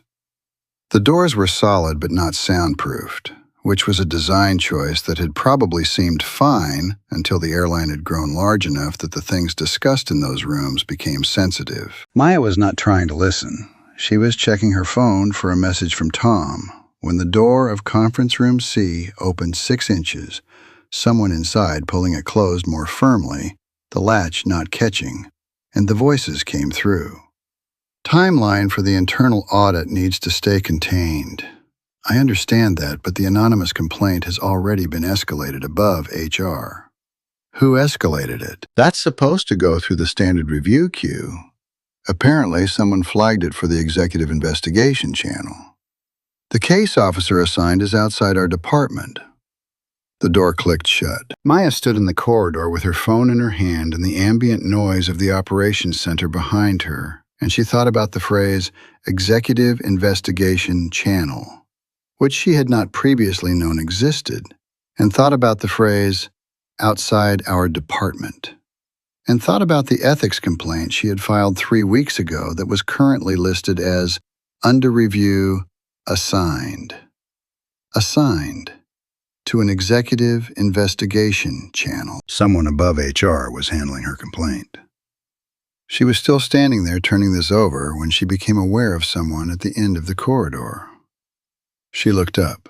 The doors were solid but not soundproofed, which was a design choice that had probably seemed fine until the airline had grown large enough that the things discussed in those rooms became sensitive. Maya was not trying to listen. She was checking her phone for a message from Tom when the door of conference room C opened 6 inches, someone inside pulling it closed more firmly, the latch not catching, and the voices came through. "Timeline for the internal audit needs to stay contained. I understand that, but the anonymous complaint has already been escalated above HR." "Who escalated it?" "That's supposed to go through the standard review queue. Apparently, someone flagged it for the executive investigation channel. The case officer assigned is outside our department." The door clicked shut. Maya stood in the corridor with her phone in her hand and the ambient noise of the operations center behind her, and she thought about the phrase, executive investigation channel, which she had not previously known existed, and thought about the phrase, outside our department, and thought about the ethics complaint she had filed 3 weeks ago that was currently listed as under review, assigned. Assigned to an executive investigation channel. Someone above HR was handling her complaint. She was still standing there turning this over when she became aware of someone at the end of the corridor. She looked up.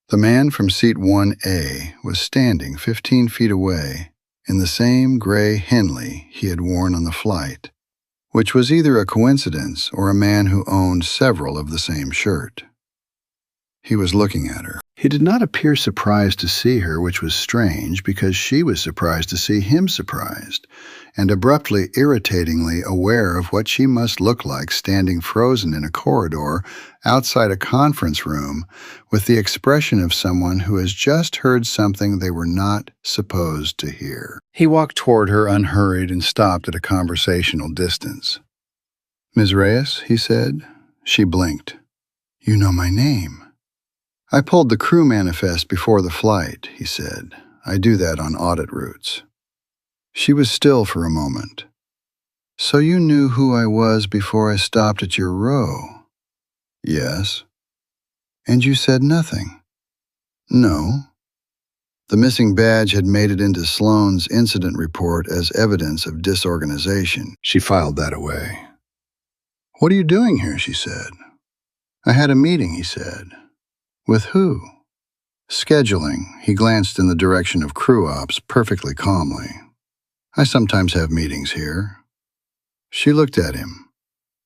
The man from seat 1A was standing 15 feet away in the same gray Henley he had worn on the flight, which was either a coincidence or a man who owned several of the same shirt. He was looking at her. He did not appear surprised to see her, which was strange because she was surprised to see him surprised, and abruptly, irritatingly aware of what she must look like standing frozen in a corridor outside a conference room with the expression of someone who has just heard something they were not supposed to hear. He walked toward her unhurried and stopped at a conversational distance. "Ms. Reyes," he said. She blinked. "You know my name." "I pulled the crew manifest before the flight," he said. "I do that on audit routes." She was still for a moment. "So you knew who I was before I stopped at your row?" "Yes." "And you said nothing?" "No." The missing badge had made it into Sloane's incident report as evidence of disorganization. She filed that away. "What are you doing here?" she said. "I had a meeting," he said. "With who?" "Scheduling." He glanced in the direction of crew ops perfectly calmly. "I sometimes have meetings here." She looked at him.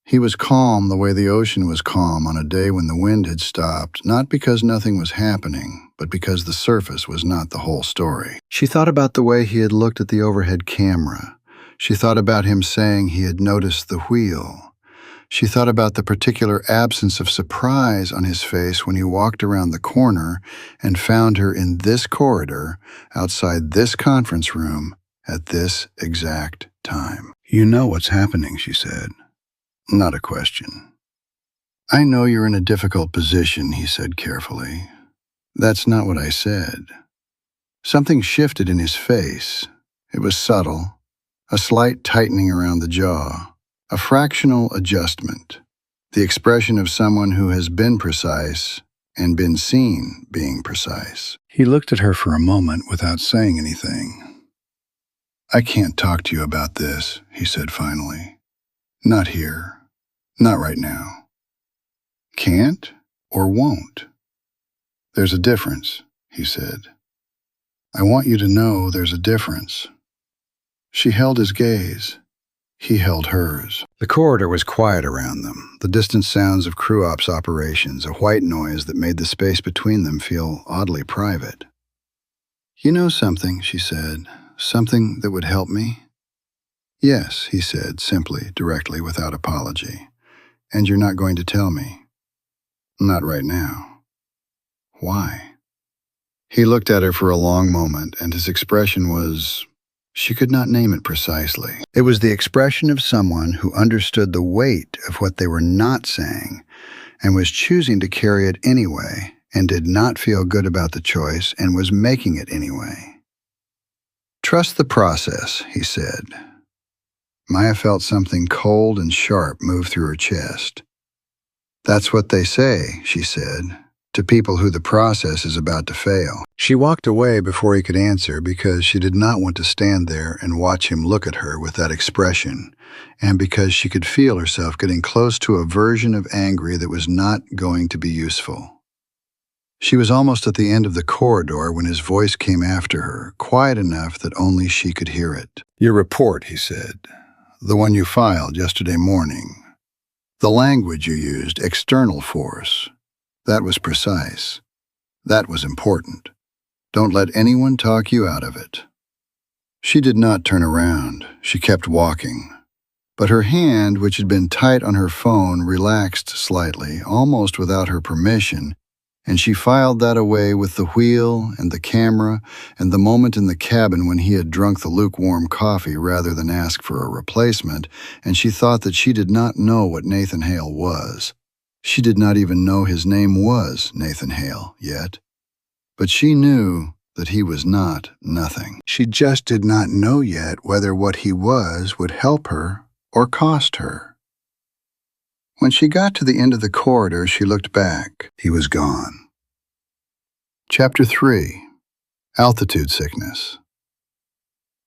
He was calm the way the ocean was calm on a day when the wind had stopped, not because nothing was happening, but because the surface was not the whole story. She thought about the way he had looked at the overhead camera. She thought about him saying he had noticed the wheel. She thought about the particular absence of surprise on his face when he walked around the corner and found her in this corridor, outside this conference room, at this exact time. "You know what's happening," she said. Not a question. "I know you're in a difficult position," he said carefully. "That's not what I said." Something shifted in his face. It was subtle, a slight tightening around the jaw. A fractional adjustment, the expression of someone who has been precise and been seen being precise. He looked at her for a moment without saying anything. "I can't talk to you about this," he said finally. "Not here. Not right now." "Can't or won't?" "There's a difference," he said. "I want you to know there's a difference." She held his gaze. He held hers. The corridor was quiet around them, the distant sounds of crew ops operations, a white noise that made the space between them feel oddly private. "You know something," she said, "something that would help me?" "Yes," he said, simply, directly, without apology. "And you're not going to tell me?" "Not right now." "Why?" He looked at her for a long moment, and his expression was... She could not name it precisely. It was the expression of someone who understood the weight of what they were not saying and was choosing to carry it anyway and did not feel good about the choice and was making it anyway. "Trust the process," he said. Maya felt something cold and sharp move through her chest. "That's what they say," she said, "to people who the process is about to fail." She walked away before he could answer because she did not want to stand there and watch him look at her with that expression, and because she could feel herself getting close to a version of angry that was not going to be useful. She was almost at the end of the corridor when his voice came after her, quiet enough that only she could hear it. "Your report," he said, "the one you filed yesterday morning. The language you used, external force. That was precise. That was important. Don't let anyone talk you out of it." She did not turn around. She kept walking. But her hand, which had been tight on her phone, relaxed slightly, almost without her permission, and she filed that away with the wheel and the camera and the moment in the cabin when he had drunk the lukewarm coffee rather than ask for a replacement, and she thought that she did not know what Nathan Hale was. She did not even know his name was Nathan Hale yet. But she knew that he was not nothing. She just did not know yet whether what he was would help her or cost her. When she got to the end of the corridor, she looked back. He was gone. Chapter 3. Altitude Sickness.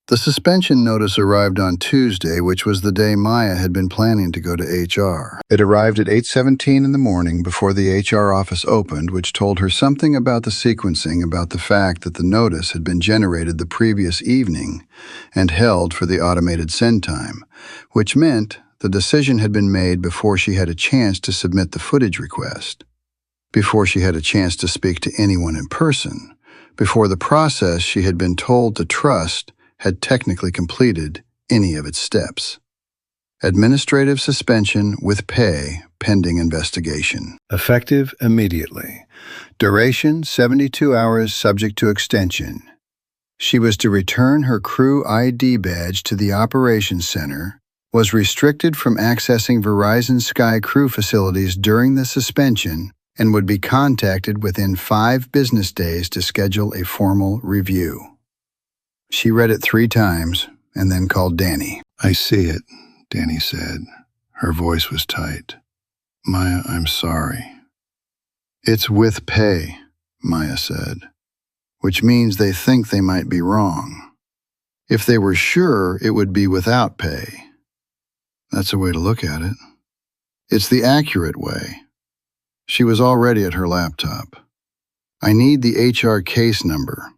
The suspension notice arrived on Tuesday, which was the day Maya had been planning to go to HR. It arrived at 8:17 in the morning before the HR office opened, which told her something about the sequencing, about the fact that the notice had been generated the previous evening and held for the automated send time, which meant the decision had been made before she had a chance to submit the footage request, before she had a chance to speak to anyone in person, before the process she had been told to trust had technically completed any of its steps. Administrative suspension with pay pending investigation. Effective immediately. Duration 72 hours subject to extension. She was to return her crew ID badge to the operations center, was restricted from accessing Verizon Sky crew facilities during the suspension, and would be contacted within 5 business days to schedule a formal review. She read it 3 times and then called Danny. "I see it," Danny said. Her voice was tight. "Maya, I'm sorry." "It's with pay," Maya said, "which means they think they might be wrong. If they were sure, it would be without pay." That's a way to look at it. It's the accurate way. She was already at her laptop. "I need the HR case number.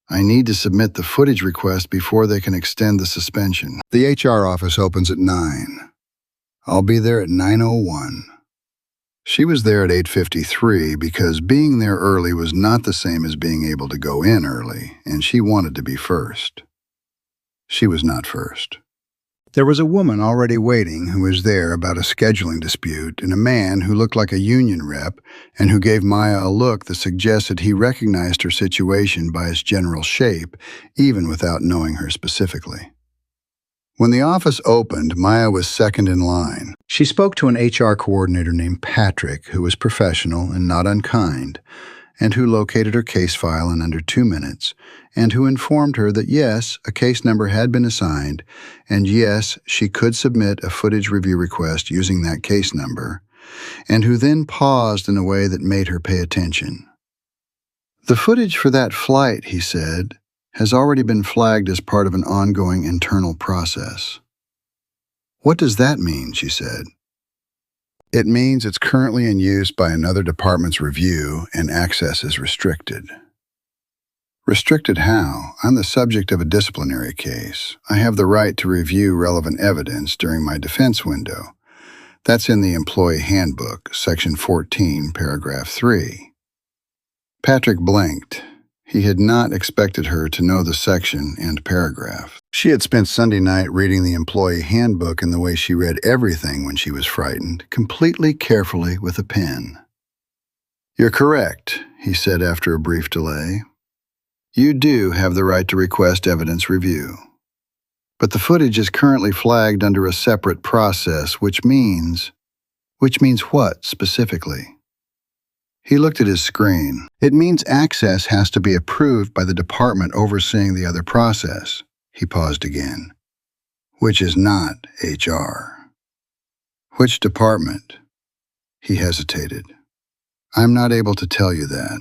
I need to submit the footage request before they can extend the suspension. The HR office opens at 9. I'll be there at 9:01. She was there at 8:53 because being there early was not the same as being able to go in early, and she wanted to be first. She was not first. There was a woman already waiting who was there about a scheduling dispute, and a man who looked like a union rep and who gave Maya a look that suggested he recognized her situation by its general shape, even without knowing her specifically. When the office opened, Maya was second in line. She spoke to an HR coordinator named Patrick, who was professional and not unkind, and who located her case file in under 2 minutes, and who informed her that yes, a case number had been assigned, and yes, she could submit a footage review request using that case number, and who then paused in a way that made her pay attention. "The footage for that flight," he said, "has already been flagged as part of an ongoing internal process." "What does that mean?" she said. "It means it's currently in use by another department's review and access is restricted." "Restricted how? I'm the subject of a disciplinary case. I have the right to review relevant evidence during my defense window. That's in the Employee Handbook, Section 14, Paragraph 3. Patrick blinked. He had not expected her to know the section and paragraph. She had spent Sunday night reading the Employee Handbook in the way she read everything when she was frightened, completely carefully with a pen. "You're correct," he said after a brief delay. "You do have the right to request evidence review. But the footage is currently flagged under a separate process, which means what, specifically?" He looked at his screen. "It means access has to be approved by the department overseeing the other process." He paused again. "Which is not HR." "Which department?" He hesitated. "I'm not able to tell you that."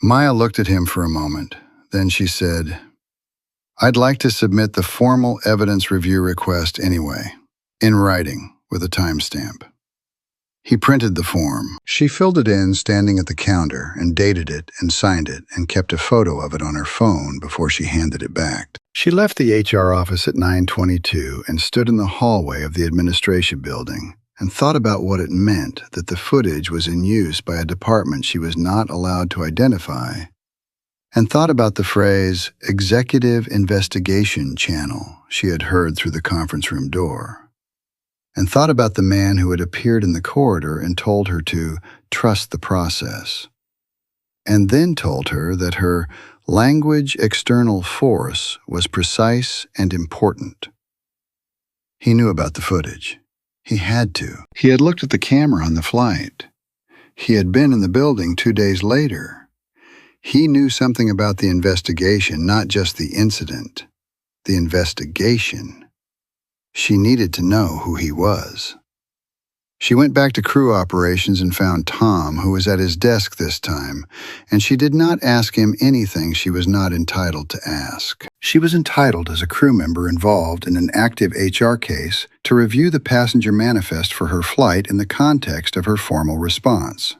Maya looked at him for a moment. Then she said, "I'd like to submit the formal evidence review request anyway, in writing, with a timestamp." He printed the form. She filled it in standing at the counter and dated it and signed it and kept a photo of it on her phone before she handed it back. She left the HR office at 9:22 and stood in the hallway of the administration building and thought about what it meant that the footage was in use by a department she was not allowed to identify, and thought about the phrase executive investigation channel she had heard through the conference room door, and thought about the man who had appeared in the corridor and told her to trust the process, and then told her that her language external force was precise and important. He knew about the footage. He had to. He had looked at the camera on the flight. He had been in the building 2 days later. He knew something about the investigation, not just the incident. The investigation. She needed to know who he was. She went back to crew operations and found Tom, who was at his desk this time, and she did not ask him anything she was not entitled to ask. She was entitled, as a crew member involved in an active HR case, to review the passenger manifest for her flight in the context of her formal response.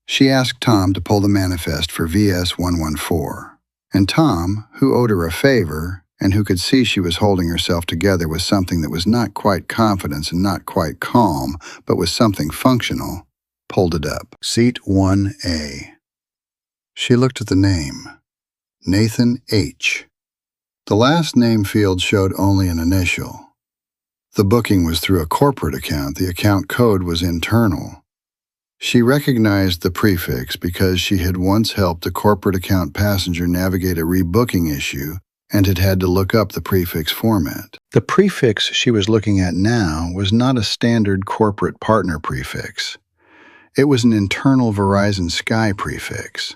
She asked Tom to pull the manifest for VS 114, and Tom, who owed her a favor, and who could see she was holding herself together with something that was not quite confidence and not quite calm, but was something functional, pulled it up. Seat 1A. She looked at the name. Nathan H. The last name field showed only an initial. The booking was through a corporate account. The account code was internal. She recognized the prefix because she had once helped a corporate account passenger navigate a rebooking issue and had to look up the prefix format. The prefix she was looking at now was not a standard corporate partner prefix. It was an internal Verizon Sky prefix,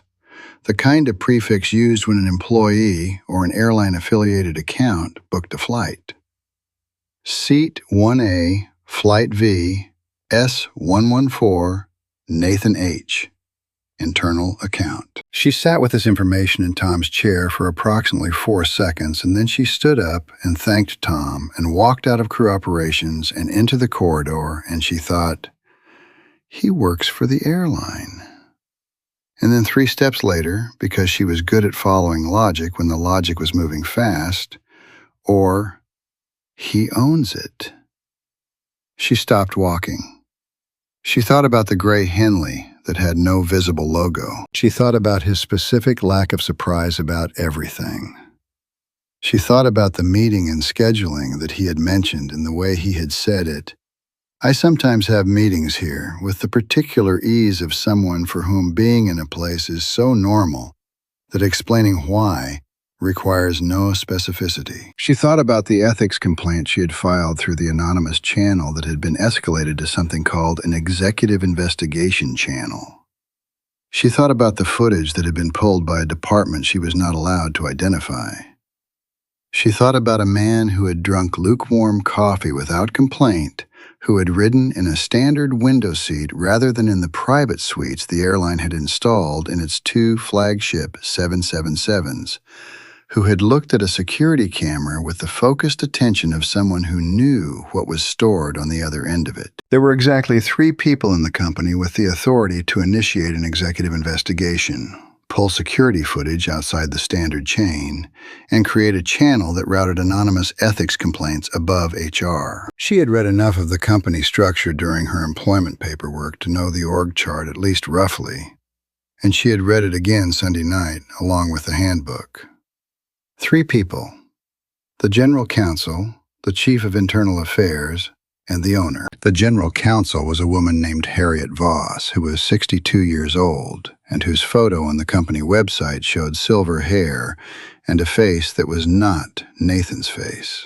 the kind of prefix used when an employee or an airline-affiliated account booked a flight. Seat 1A, Flight V, S114, Nathan H. Internal account. She sat with this information in Tom's chair for approximately 4 seconds, and then she stood up and thanked Tom and walked out of crew operations and into the corridor, and she thought, he works for the airline. And then 3 steps later, because she was good at following logic when the logic was moving fast, or he owns it. She stopped walking. She thought about the gray Henley that had no visible logo. She thought about his specific lack of surprise about everything. She thought about the meeting and scheduling that he had mentioned and the way he had said it. I sometimes have meetings here with the particular ease of someone for whom being in a place is so normal that explaining why requires no specificity. She thought about the ethics complaint she had filed through the anonymous channel that had been escalated to something called an executive investigation channel. She thought about the footage that had been pulled by a department she was not allowed to identify. She thought about a man who had drunk lukewarm coffee without complaint, who had ridden in a standard window seat rather than in the private suites the airline had installed in its 2 flagship 777s, who had looked at a security camera with the focused attention of someone who knew what was stored on the other end of it. There were exactly 3 people in the company with the authority to initiate an executive investigation, pull security footage outside the standard chain, and create a channel that routed anonymous ethics complaints above HR. She had read enough of the company structure during her employment paperwork to know the org chart at least roughly, and she had read it again Sunday night along with the handbook. 3 people: the general counsel, the chief of internal affairs, and the owner. The general counsel was a woman named Harriet Voss, who was 62 years old, and whose photo on the company website showed silver hair and a face that was not Nathan's face.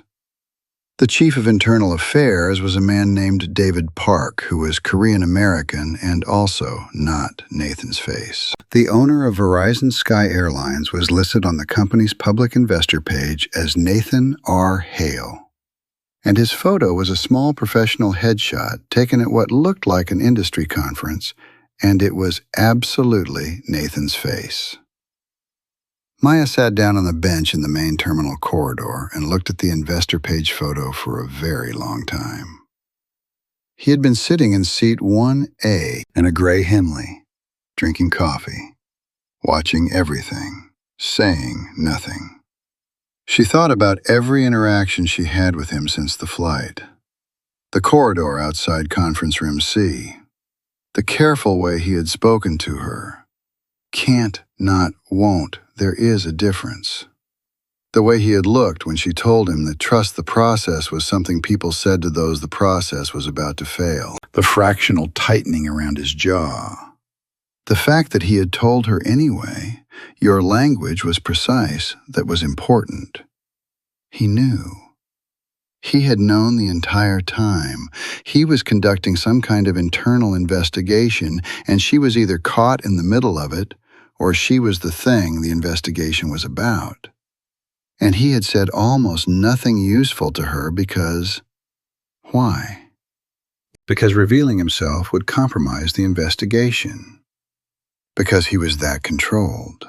The chief of internal affairs was a man named David Park, who was Korean-American and also not Nathan's face. The owner of Verizon Sky Airlines was listed on the company's public investor page as Nathan R. Hale, and his photo was a small professional headshot taken at what looked like an industry conference, and it was absolutely Nathan's face. Maya sat down on the bench in the main terminal corridor and looked at the investor page photo for a very long time. He had been sitting in seat 1A in a gray Henley, drinking coffee, watching everything, saying nothing. She thought about every interaction she had with him since the flight. The corridor outside conference room C. The careful way he had spoken to her. Can't, not, won't. There is a difference. The way he had looked when she told him that trust the process was something people said to those the process was about to fail. The fractional tightening around his jaw. The fact that he had told her anyway, your language was precise, that was important. He knew. He had known the entire time. He was conducting some kind of internal investigation, and she was either caught in the middle of it or she was the thing the investigation was about. And he had said almost nothing useful to her because… why? Because revealing himself would compromise the investigation. Because he was that controlled.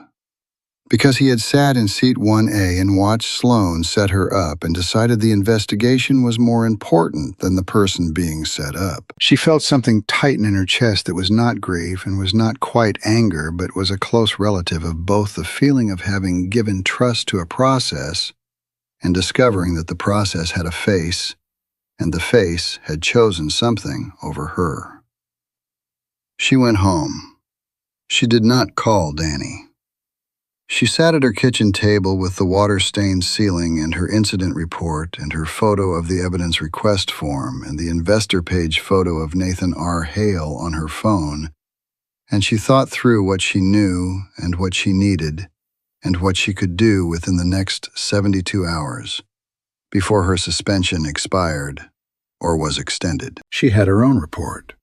Because he had sat in seat 1A and watched Sloane set her up and decided the investigation was more important than the person being set up. She felt something tighten in her chest that was not grief and was not quite anger, but was a close relative of both the feeling of having given trust to a process and discovering that the process had a face, and the face had chosen something over her. She went home. She did not call Danny. She sat at her kitchen table with the water-stained ceiling and her incident report and her photo of the evidence request form and the investor page photo of Nathan Hale on her phone, and she thought through what she knew and what she needed and what she could do within the next 72 hours before her suspension expired or was extended. She had her own report.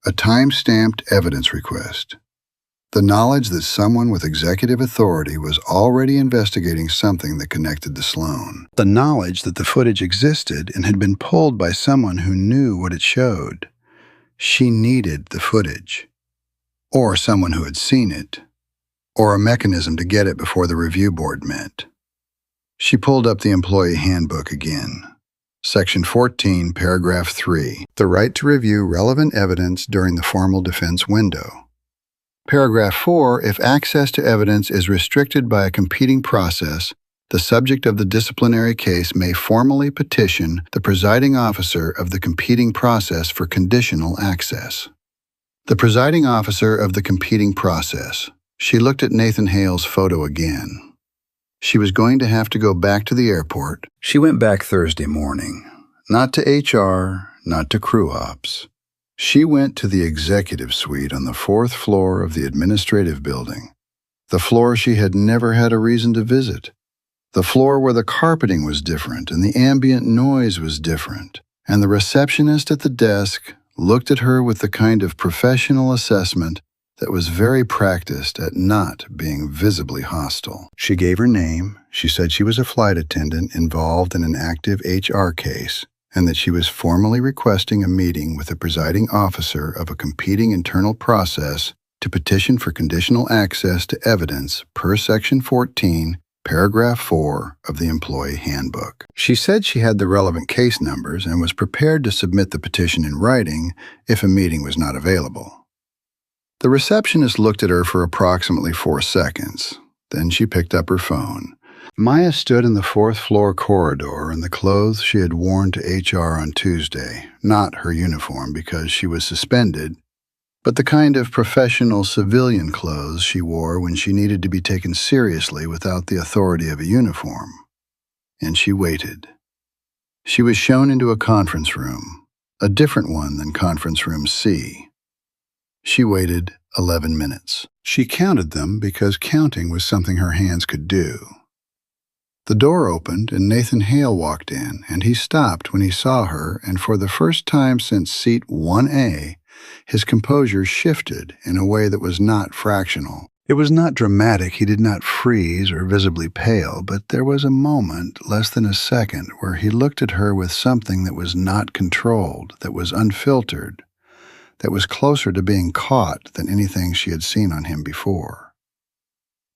A time-stamped evidence request. The knowledge that someone with executive authority was already investigating something that connected to Sloane. The knowledge that the footage existed and had been pulled by someone who knew what it showed. She needed the footage. Or someone who had seen it. Or a mechanism to get it before the review board met. She pulled up the employee handbook again. Section 14, paragraph 3. The right to review relevant evidence during the formal defense window. Paragraph 4, if access to evidence is restricted by a competing process, the subject of the disciplinary case may formally petition the presiding officer of the competing process for conditional access. The presiding officer of the competing process. She looked at Nathan Hale's photo again. She was going to have to go back to the airport. She went back Thursday morning. Not to HR, not to crew ops. She went to the executive suite on the 4th floor of the administrative building, the floor she had never had a reason to visit, the floor where the carpeting was different and the ambient noise was different, and the receptionist at the desk looked at her with the kind of professional assessment that was very practiced at not being visibly hostile. She gave her name. She said she was a flight attendant involved in an active HR case, and that she was formally requesting a meeting with the presiding officer of a competing internal process to petition for conditional access to evidence per Section 14, paragraph 4 of the employee handbook. She said she had the relevant case numbers and was prepared to submit the petition in writing if a meeting was not available. The receptionist looked at her for approximately 4 seconds. Then she picked up her phone. Maya stood in the 4th floor corridor in the clothes she had worn to HR on Tuesday, not her uniform because she was suspended, but the kind of professional civilian clothes she wore when she needed to be taken seriously without the authority of a uniform. And she waited. She was shown into a conference room, a different one than conference room C. She waited 11 minutes. She counted them because counting was something her hands could do. The door opened and Nathan Hale walked in, and he stopped when he saw her, and for the first time since seat 1A, his composure shifted in a way that was not fractional. It was not dramatic, he did not freeze or visibly pale, but there was a moment, less than a second, where he looked at her with something that was not controlled, that was unfiltered, that was closer to being caught than anything she had seen on him before.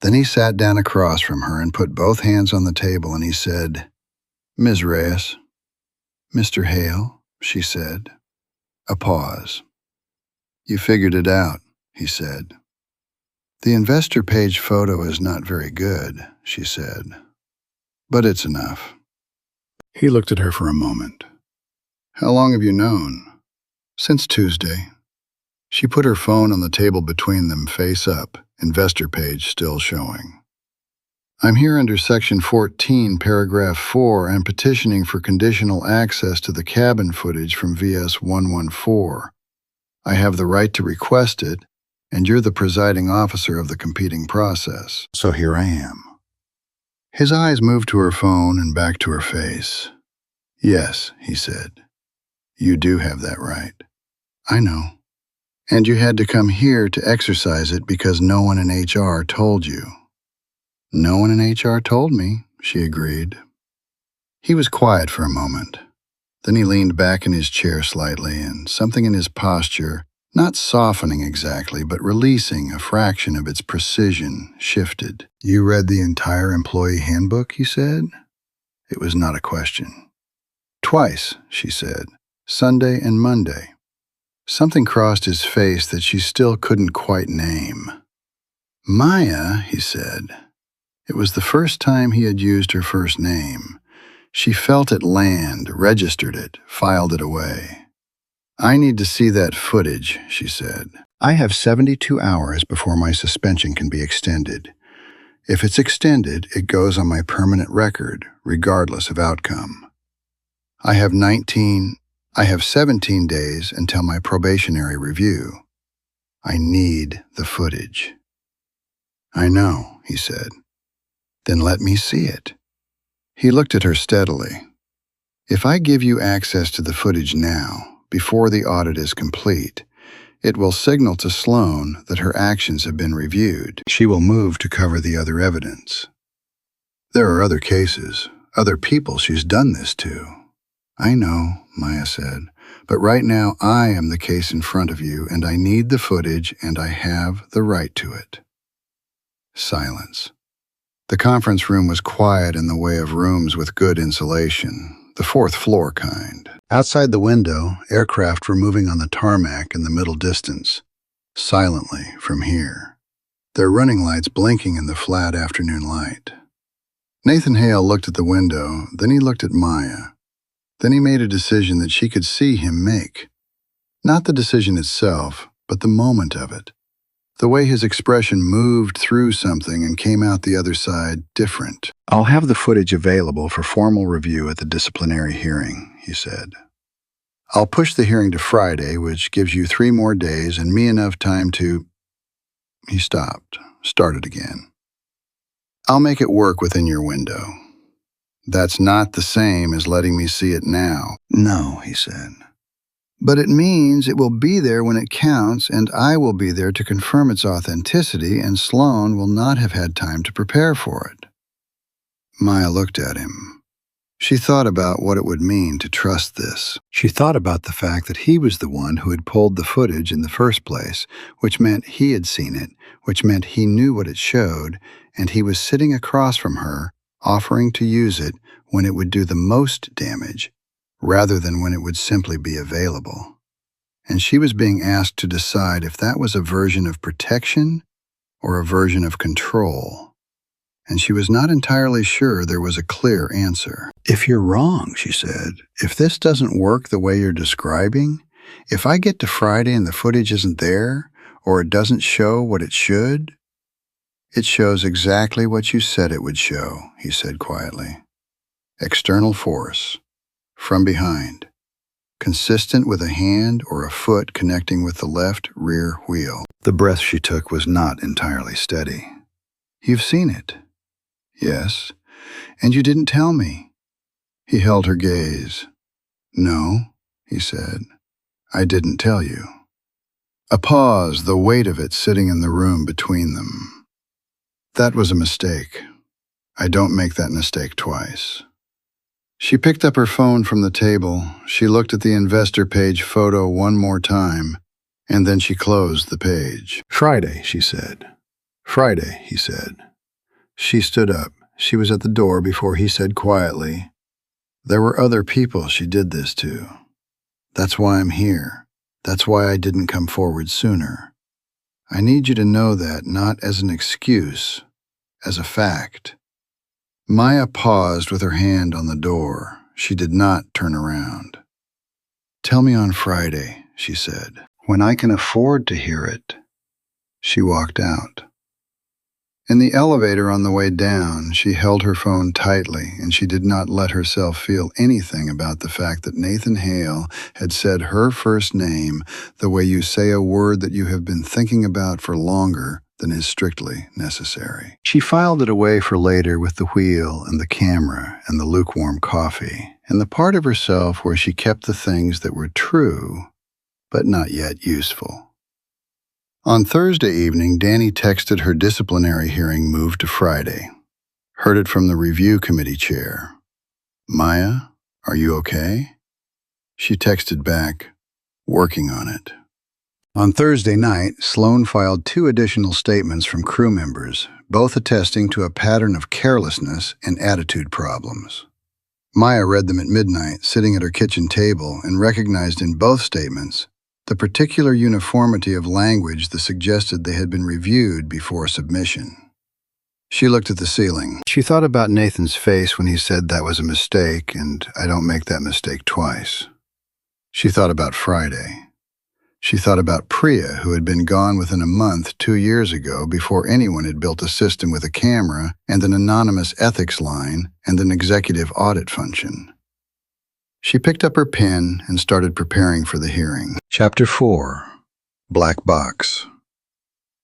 Then he sat down across from her and put both hands on the table, and he said, "Ms. Reyes." "Mr. Hale," she said. A pause. "You figured it out," he said. "The investor page photo is not very good," she said. "But it's enough." He looked at her for a moment. "How long have you known?" "Since Tuesday." She put her phone on the table between them, face up, investor page still showing. "I'm here under Section 14, paragraph 4, and petitioning for conditional access to the cabin footage from VS 114. I have the right to request it, and you're the presiding officer of the competing process. So here I am." His eyes moved to her phone and back to her face. "Yes," he said. "You do have that right." "I know. And you had to come here to exercise it because no one in HR told you. No one in HR told me, she agreed. He was quiet for a moment. Then he leaned back in his chair slightly, and something in his posture, not softening exactly, but releasing a fraction of its precision, shifted. You read the entire employee handbook, he said. It was not a question. Twice, she said, Sunday and Monday. Something crossed his face that she still couldn't quite name. Maya, he said. It was the first time he had used her first name. She felt it land, registered it, filed it away. I need to see that footage, she said. I have 72 hours before my suspension can be extended. If it's extended, it goes on my permanent record, regardless of outcome. I have 17 days until my probationary review. I need the footage. I know, he said. Then let me see it. He looked at her steadily. If I give you access to the footage now, before the audit is complete, it will signal to Sloan that her actions have been reviewed. She will move to cover the other evidence. There are other cases, other people she's done this to. I know, Maya said, but right now I am the case in front of you, and I need the footage, and I have the right to it. Silence. The conference room was quiet in the way of rooms with good insulation, the fourth floor kind. Outside the window, aircraft were moving on the tarmac in the middle distance, silently from here, their running lights blinking in the flat afternoon light. Nathan Hale looked at the window, then he looked at Maya. Then he made a decision that she could see him make. Not the decision itself, but the moment of it. The way his expression moved through something and came out the other side different. I'll have the footage available for formal review at the disciplinary hearing, he said. I'll push the hearing to Friday, which gives you 3 more days and me enough time to... He stopped, started again. I'll make it work within your window. That's not the same as letting me see it now. No, he said. But it means it will be there when it counts, and I will be there to confirm its authenticity, and Sloan will not have had time to prepare for it. Maya looked at him. She thought about what it would mean to trust this. She thought about the fact that he was the one who had pulled the footage in the first place, which meant he had seen it, which meant he knew what it showed, and he was sitting across from her, offering to use it when it would do the most damage, rather than when it would simply be available. And she was being asked to decide if that was a version of protection or a version of control. And she was not entirely sure there was a clear answer. If you're wrong, she said, if this doesn't work the way you're describing, if I get to Friday and the footage isn't there, or it doesn't show what it should, it shows exactly what you said it would show, he said quietly. External force. From behind, consistent with a hand or a foot connecting with the left rear wheel. The breath she took was not entirely steady. You've seen it. Yes, and you didn't tell me. He held her gaze. No, he said, I didn't tell you. A pause, the weight of it sitting in the room between them. That was a mistake. I don't make that mistake twice. She picked up her phone from the table. She looked at the investor page photo one more time, and then she closed the page. Friday, she said. Friday, he said. She stood up. She was at the door before he said quietly, there were other people she did this to. That's why I'm here. That's why I didn't come forward sooner. I need you to know that not as an excuse, as a fact. Maya paused with her hand on the door. She did not turn around. Tell me on Friday, she said, when I can afford to hear it. She walked out. In the elevator on the way down, she held her phone tightly, and she did not let herself feel anything about the fact that Nathan Hale had said her first name the way you say a word that you have been thinking about for longer than is strictly necessary. She filed it away for later with the wheel and the camera and the lukewarm coffee, and the part of herself where she kept the things that were true, but not yet useful. On Thursday evening, Danny texted her disciplinary hearing moved to Friday. Heard it from the review committee chair. "Maya, are you okay?" She texted back, "Working on it." On Thursday night, Sloan filed 2 additional statements from crew members, both attesting to a pattern of carelessness and attitude problems. Maya read them at midnight, sitting at her kitchen table, and recognized in both statements the particular uniformity of language that suggested they had been reviewed before submission. She looked at the ceiling. She thought about Nathan's face when he said that was a mistake, and I don't make that mistake twice. She thought about Friday. She thought about Priya, who had been gone within a month 2 years ago before anyone had built a system with a camera and an anonymous ethics line and an executive audit function. She picked up her pen and started preparing for the hearing. Chapter 4. Black Box.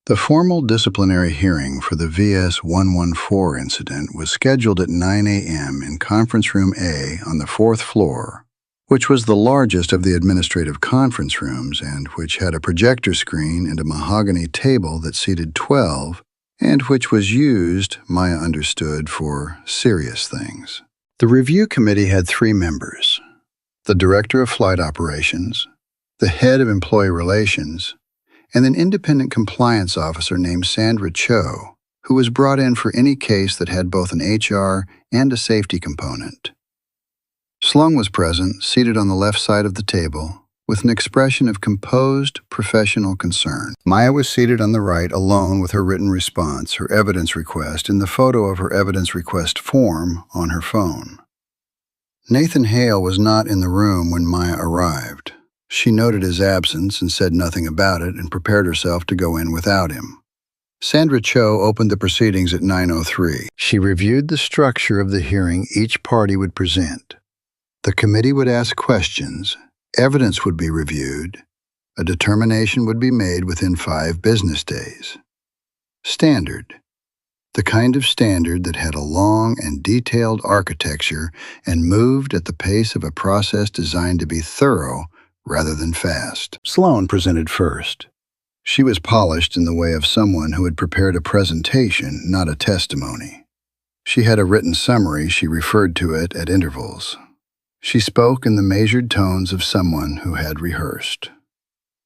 The formal disciplinary hearing for the VS-114 incident was scheduled at 9 a.m. in Conference Room A on the 4th floor, which was the largest of the administrative conference rooms and which had a projector screen and a mahogany table that seated 12, and which was used, Maya understood, for serious things. The review committee had 3 members: the director of flight operations, the head of employee relations, and an independent compliance officer named Sandra Cho, who was brought in for any case that had both an HR and a safety component. Sloan was present, seated on the left side of the table, with an expression of composed, professional concern. Maya was seated on the right, alone with her written response, her evidence request, and the photo of her evidence request form on her phone. Nathan Hale was not in the room when Maya arrived. She noted his absence and said nothing about it and prepared herself to go in without him. Sandra Cho opened the proceedings at 9:03. She reviewed the structure of the hearing each party would present. The committee would ask questions, evidence would be reviewed, a determination would be made within 5 business days. Standard. The kind of standard that had a long and detailed architecture and moved at the pace of a process designed to be thorough rather than fast. Sloan presented first. She was polished in the way of someone who had prepared a presentation, not a testimony. She had a written summary, she referred to it at intervals. She spoke in the measured tones of someone who had rehearsed.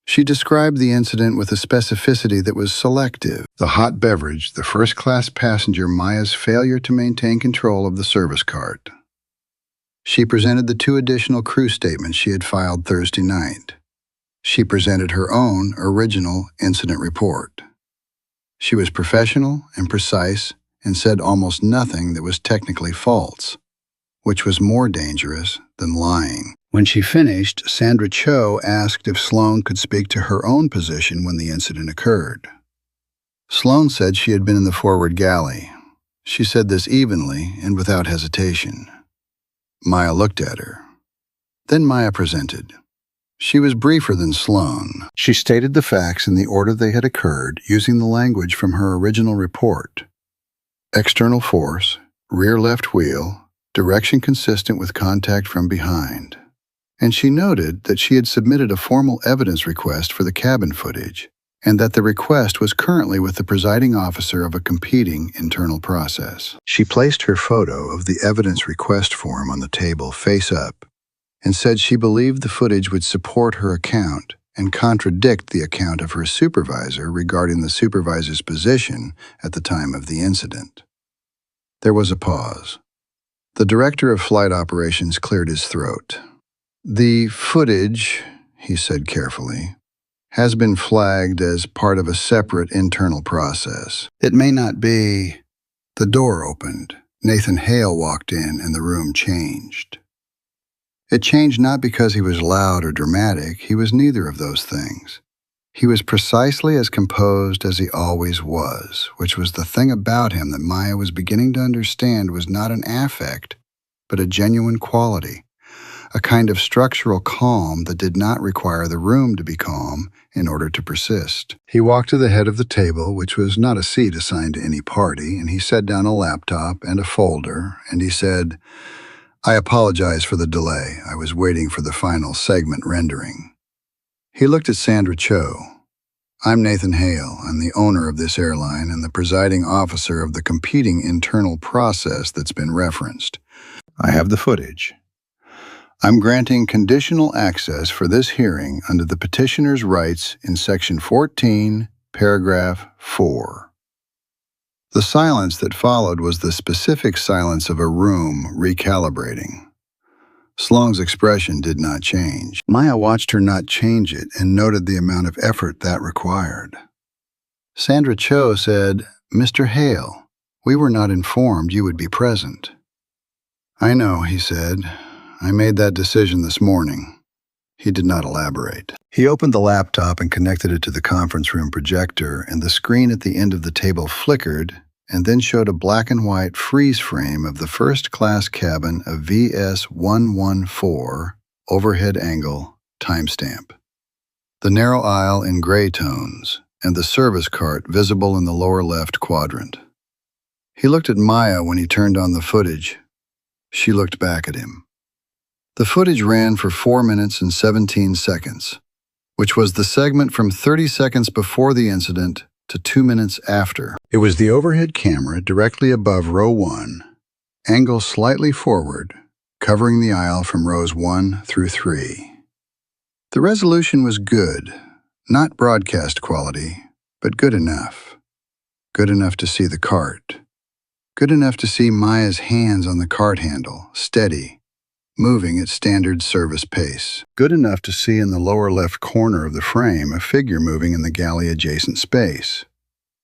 She described the incident with a specificity that was selective. The hot beverage, the first-class passenger Maya's failure to maintain control of the service cart. She presented the 2 additional crew statements she had filed Thursday night. She presented her own original incident report. She was professional and precise and said almost nothing that was technically false, which was more dangerous than lying. When she finished, Sandra Cho asked if Sloan could speak to her own position when the incident occurred. Sloan said she had been in the forward galley. She said this evenly and without hesitation. Maya looked at her. Then Maya presented. She was briefer than Sloan. She stated the facts in the order they had occurred, using the language from her original report. External force, rear left wheel, direction consistent with contact from behind. And she noted that she had submitted a formal evidence request for the cabin footage, and that the request was currently with the presiding officer of a competing internal process. She placed her photo of the evidence request form on the table face up, and said she believed the footage would support her account and contradict the account of her supervisor regarding the supervisor's position at the time of the incident. There was a pause. The director of flight operations cleared his throat. "The footage," he said carefully, "has been flagged as part of a separate internal process. It may not be—" The door opened. Nathan Hale walked in and the room changed. It changed not because he was loud or dramatic. He was neither of those things. He was precisely as composed as he always was, which was the thing about him that Maya was beginning to understand was not an affect, but a genuine quality, a kind of structural calm that did not require the room to be calm in order to persist. He walked to the head of the table, which was not a seat assigned to any party, and he set down a laptop and a folder, and he said, "I apologize for the delay. I was waiting for the final segment rendering." He looked at Sandra Cho. I'm Nathan Hale. I'm the owner of this airline and the presiding officer of the competing internal process that's been referenced. I have the footage. I'm granting conditional access for this hearing under the petitioner's rights in Section 14, Paragraph 4. The silence that followed was the specific silence of a room recalibrating. Sloane's expression did not change. Maya watched her not change it and noted the amount of effort that required. Sandra Cho said, "Mr. Hale, we were not informed you would be present." "I know," he said. "I made that decision this morning." He did not elaborate. He opened the laptop and connected it to the conference room projector, and the screen at the end of the table flickered and then showed a black and white freeze frame of the first-class cabin of VS-114, overhead angle, timestamp. The narrow aisle in gray tones, and the service cart visible in the lower left quadrant. He looked at Maya when he turned on the footage. She looked back at him. The footage ran for 4 minutes and 17 seconds, which was the segment from 30 seconds before the incident to 2 minutes after. It was the overhead camera directly above row 1, angle slightly forward, covering the aisle from rows 1 through 3. The resolution was good, not broadcast quality, but good enough. Good enough to see the cart. Good enough to see Maya's hands on the cart handle, steady, moving at standard service pace. Good enough to see in the lower left corner of the frame a figure moving in the galley-adjacent space.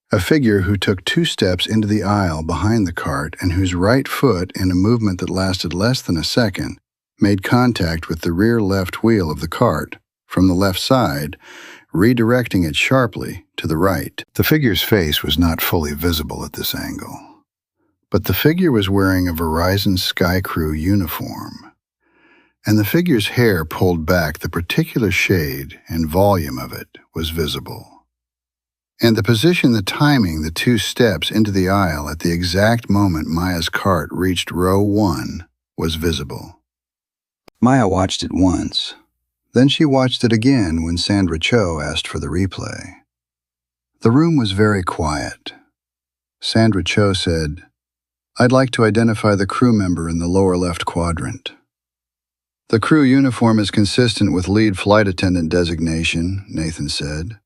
A figure who took 2 steps into the aisle behind the cart and whose right foot, in a movement that lasted less than a second, made contact with the rear left wheel of the cart from the left side, redirecting it sharply to the right. The figure's face was not fully visible at this angle, but the figure was wearing a Verizon Skycrew uniform, and the figure's hair pulled back. The particular shade and volume of it was visible. And the position, the timing, the 2 steps into the aisle at the exact moment Maya's cart reached row 1 was visible. Maya watched it once. Then she watched it again when Sandra Cho asked for the replay. The room was very quiet. Sandra Cho said, "I'd like to identify the crew member in the lower left quadrant." "The crew uniform is consistent with lead flight attendant designation," Nathan said.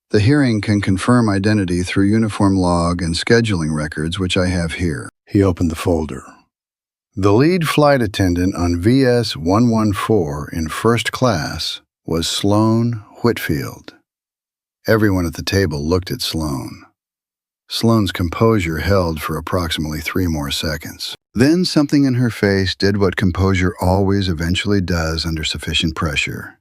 "The hearing can confirm identity through uniform log and scheduling records, which I have here." He opened the folder. The lead flight attendant on VS-114 in first class was Sloane Whitfield. Everyone at the table looked at Sloane. Sloane's composure held for approximately 3 more seconds. Then something in her face did what composure always eventually does under sufficient pressure.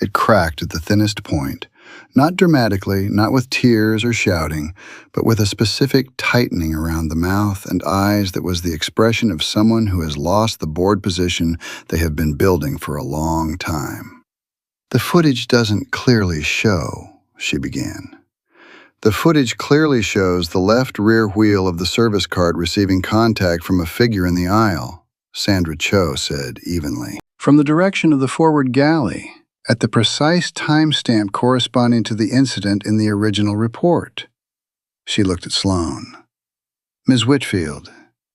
It cracked at the thinnest point, not dramatically, not with tears or shouting, but with a specific tightening around the mouth and eyes that was the expression of someone who has lost the board position they have been building for a long time. "The footage doesn't clearly show," she began. "The footage clearly shows the left rear wheel of the service cart receiving contact from a figure in the aisle," Sandra Cho said evenly. "From the direction of the forward galley, at the precise timestamp corresponding to the incident in the original report." She looked at Sloane. "Ms. Whitfield,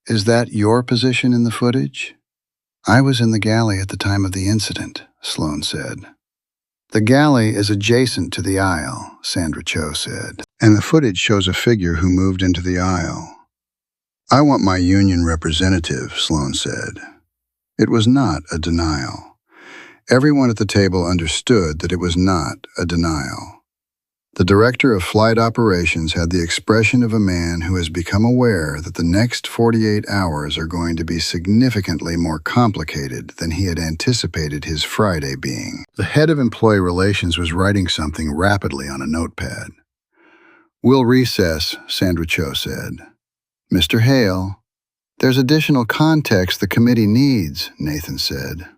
is that your position in the footage?" "I was in the galley at the time of the incident," Sloane said. "The galley is adjacent to the aisle," Sandra Cho said, "and the footage shows a figure who moved into the aisle." "I want my union representative," Sloane said. It was not a denial. Everyone at the table understood that it was not a denial. The director of flight operations had the expression of a man who has become aware that the next 48 hours are going to be significantly more complicated than he had anticipated his Friday being. The head of employee relations was writing something rapidly on a notepad. "We'll recess," Sandra Cho said. "Mr. Hale, there's additional context the committee needs," Nathan said.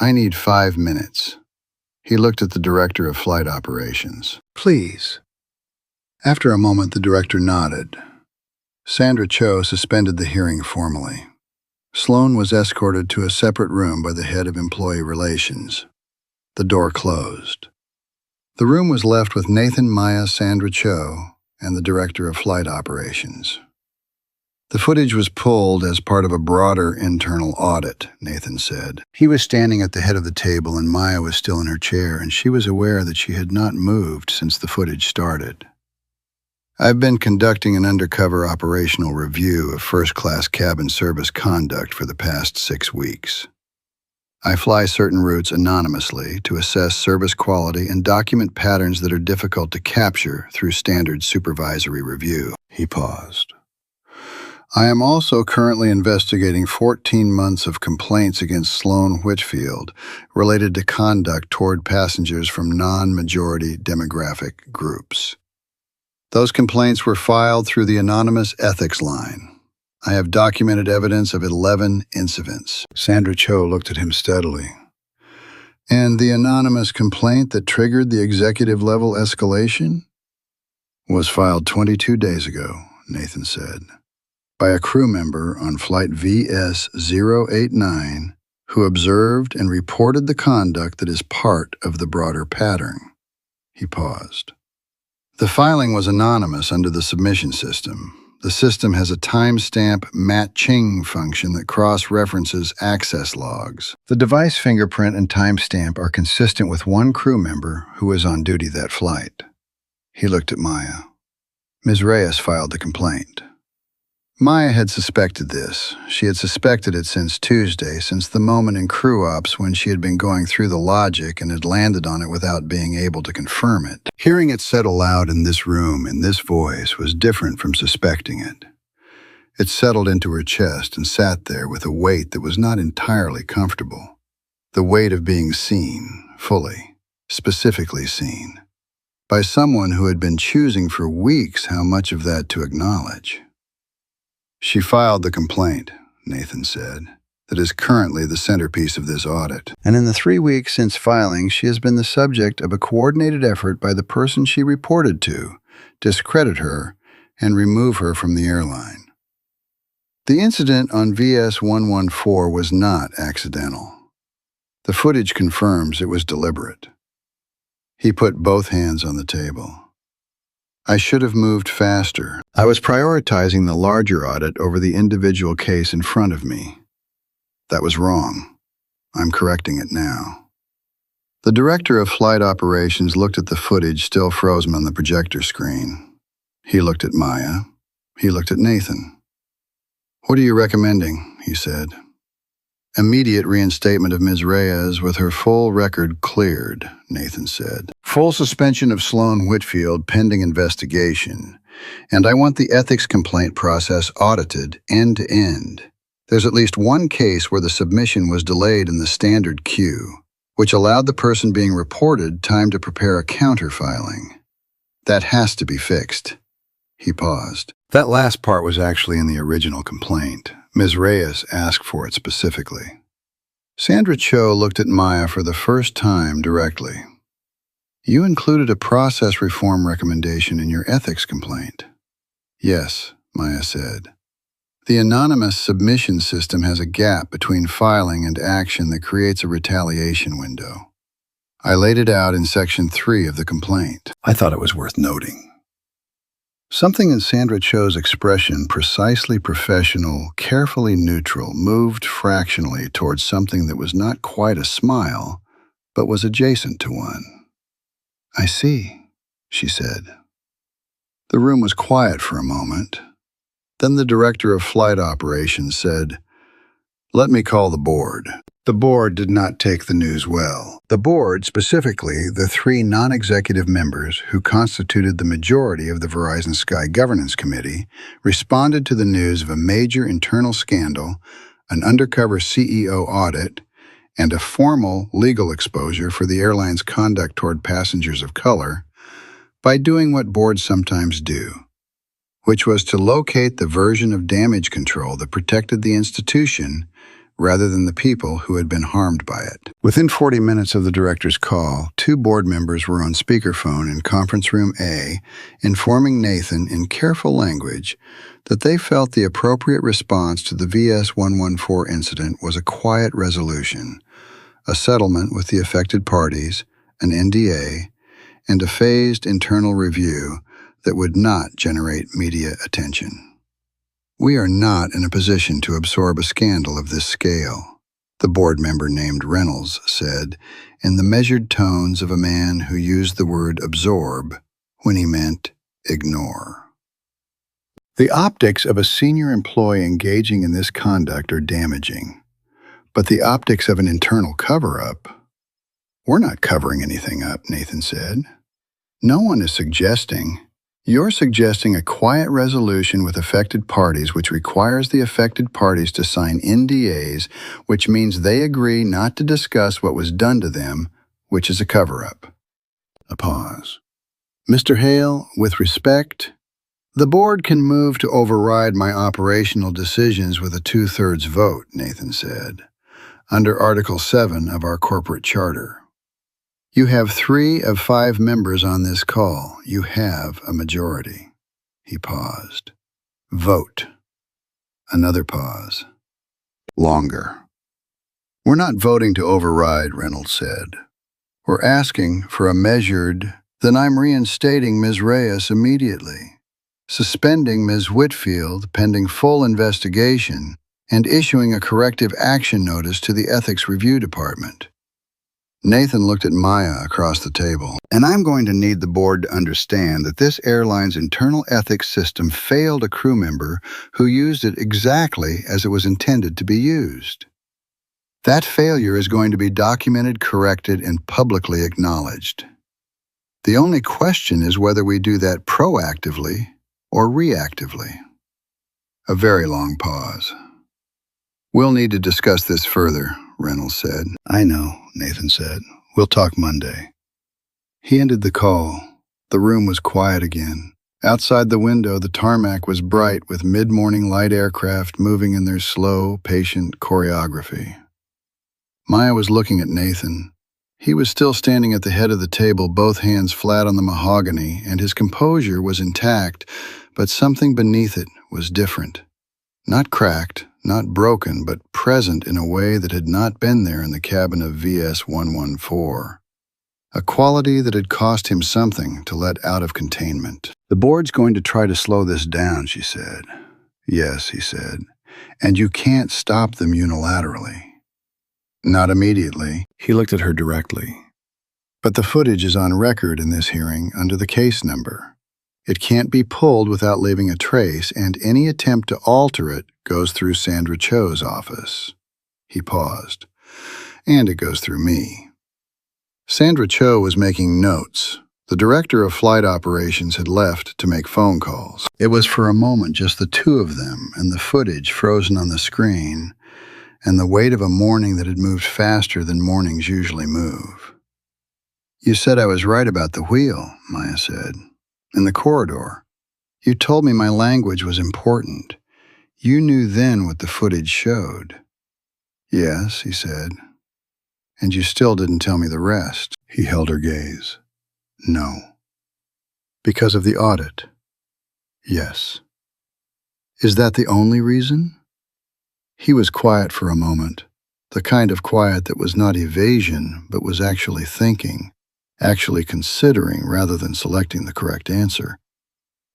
"I need 5 minutes." He looked at the director of flight operations. "Please." After a moment, the director nodded. Sandra Cho suspended the hearing formally. Sloane was escorted to a separate room by the head of employee relations. The door closed. The room was left with Nathan, Maya, Sandra Cho, and the director of flight operations. The footage was pulled as part of a broader internal audit, Nathan said. He was standing at the head of the table and Maya was still in her chair, and she was aware that she had not moved since the footage started. I've been conducting an undercover operational review of first-class cabin service conduct for the past 6 weeks. I fly certain routes anonymously to assess service quality and document patterns that are difficult to capture through standard supervisory review. He paused. I am also currently investigating 14 months of complaints against Sloan Whitfield related to conduct toward passengers from non-majority demographic groups. Those complaints were filed through the anonymous ethics line. I have documented evidence of 11 incidents. Sandra Cho looked at him steadily. And the anonymous complaint that triggered the executive-level escalation was filed 22 days ago, Nathan said, by a crew member on flight VS-089 who observed and reported the conduct that is part of the broader pattern. He paused. The filing was anonymous under the submission system. The system has a timestamp matching function that cross-references access logs. The device fingerprint and timestamp are consistent with one crew member who was on duty that flight. He looked at Maya. Ms. Reyes filed the complaint. Maya had suspected this. She had suspected it since Tuesday, since the moment in crew ops when she had been going through the logic and had landed on it without being able to confirm it. Hearing it said aloud in this room, in this voice, was different from suspecting it. It settled into her chest and sat there with a weight that was not entirely comfortable. The weight of being seen, fully, specifically seen, by someone who had been choosing for weeks how much of that to acknowledge. She filed the complaint, Nathan said, that is currently the centerpiece of this audit. And in the 3 weeks since filing, she has been the subject of a coordinated effort by the person she reported to discredit her and remove her from the airline. The incident on VS-114 was not accidental. The footage confirms it was deliberate. He put both hands on the table. I should have moved faster. I was prioritizing the larger audit over the individual case in front of me. That was wrong. I'm correcting it now. The director of flight operations looked at the footage still frozen on the projector screen. He looked at Maya. He looked at Nathan. What are you recommending? He said. Immediate reinstatement of Ms. Reyes with her full record cleared, Nathan said. Full suspension of Sloan Whitfield pending investigation. And I want the ethics complaint process audited end to end. There's at least one case where the submission was delayed in the standard queue, which allowed the person being reported time to prepare a counter-filing. That has to be fixed. He paused. That last part was actually in the original complaint. Ms. Reyes asked for it specifically. Sandra Cho looked at Maya for the first time directly. You included a process reform recommendation in your ethics complaint. Yes, Maya said. The anonymous submission system has a gap between filing and action that creates a retaliation window. I laid it out in Section 3 of the complaint. I thought it was worth noting. Something in Sandra Cho's expression, precisely professional, carefully neutral, moved fractionally towards something that was not quite a smile, but was adjacent to one. I see, she said. The room was quiet for a moment. Then the director of flight operations said, "Let me call the board." The board did not take the news well. The board, specifically the 3 non-executive members who constituted the majority of the Verizon Sky Governance Committee, responded to the news of a major internal scandal, an undercover CEO audit, and a formal legal exposure for the airline's conduct toward passengers of color by doing what boards sometimes do, which was to locate the version of damage control that protected the institution rather than the people who had been harmed by it. Within 40 minutes of the director's call, 2 board members were on speakerphone in conference room A, informing Nathan in careful language that they felt the appropriate response to the VS-114 incident was a quiet resolution, a settlement with the affected parties, an NDA, and a phased internal review that would not generate media attention. We are not in a position to absorb a scandal of this scale, the board member named Reynolds said, in the measured tones of a man who used the word absorb when he meant ignore. The optics of a senior employee engaging in this conduct are damaging, but the optics of an internal cover-up— We're not covering anything up, Nathan said. No one is suggesting. You're suggesting a quiet resolution with affected parties which requires the affected parties to sign NDAs, which means they agree not to discuss what was done to them, which is a cover-up. A pause. Mr. Hale, with respect, the board can move to override my operational decisions with a 2/3 vote, Nathan said, under Article 7 of our corporate charter. You have 3 of 5 members on this call. You have a majority. He paused. Vote. Another pause. Longer. We're not voting to override, Reynolds said. We're asking for a measured— Then I'm reinstating Ms. Reyes immediately, suspending Ms. Whitfield pending full investigation, and issuing a corrective action notice to the Ethics Review Department. Nathan looked at Maya across the table. And I'm going to need the board to understand that this airline's internal ethics system failed a crew member who used it exactly as it was intended to be used. That failure is going to be documented, corrected, and publicly acknowledged. The only question is whether we do that proactively or reactively. A very long pause. We'll need to discuss this further, Reynolds said. I know, Nathan said. We'll talk Monday. He ended the call. The room was quiet again. Outside the window, the tarmac was bright with mid-morning light aircraft moving in their slow, patient choreography. Maya was looking at Nathan. He was still standing at the head of the table, both hands flat on the mahogany, and his composure was intact, but something beneath it was different. Not cracked, not broken, but present in a way that had not been there in the cabin of VS-114. A quality that had cost him something to let out of containment. The board's going to try to slow this down, she said. Yes, he said, and you can't stop them unilaterally. Not immediately. He looked at her directly. But the footage is on record in this hearing under the case number. It can't be pulled without leaving a trace, and any attempt to alter it goes through Sandra Cho's office. He paused. And it goes through me. Sandra Cho was making notes. The director of flight operations had left to make phone calls. It was for a moment just the two of them and the footage frozen on the screen, and the weight of a morning that had moved faster than mornings usually move. You said I was right about the wheel, Maya said. In the corridor. You told me my language was important. You knew then what the footage showed. Yes, he said. And you still didn't tell me the rest. He held her gaze. No. Because of the audit? Yes. Is that the only reason? He was quiet for a moment, the kind of quiet that was not evasion, but was actually thinking, actually considering rather than selecting the correct answer.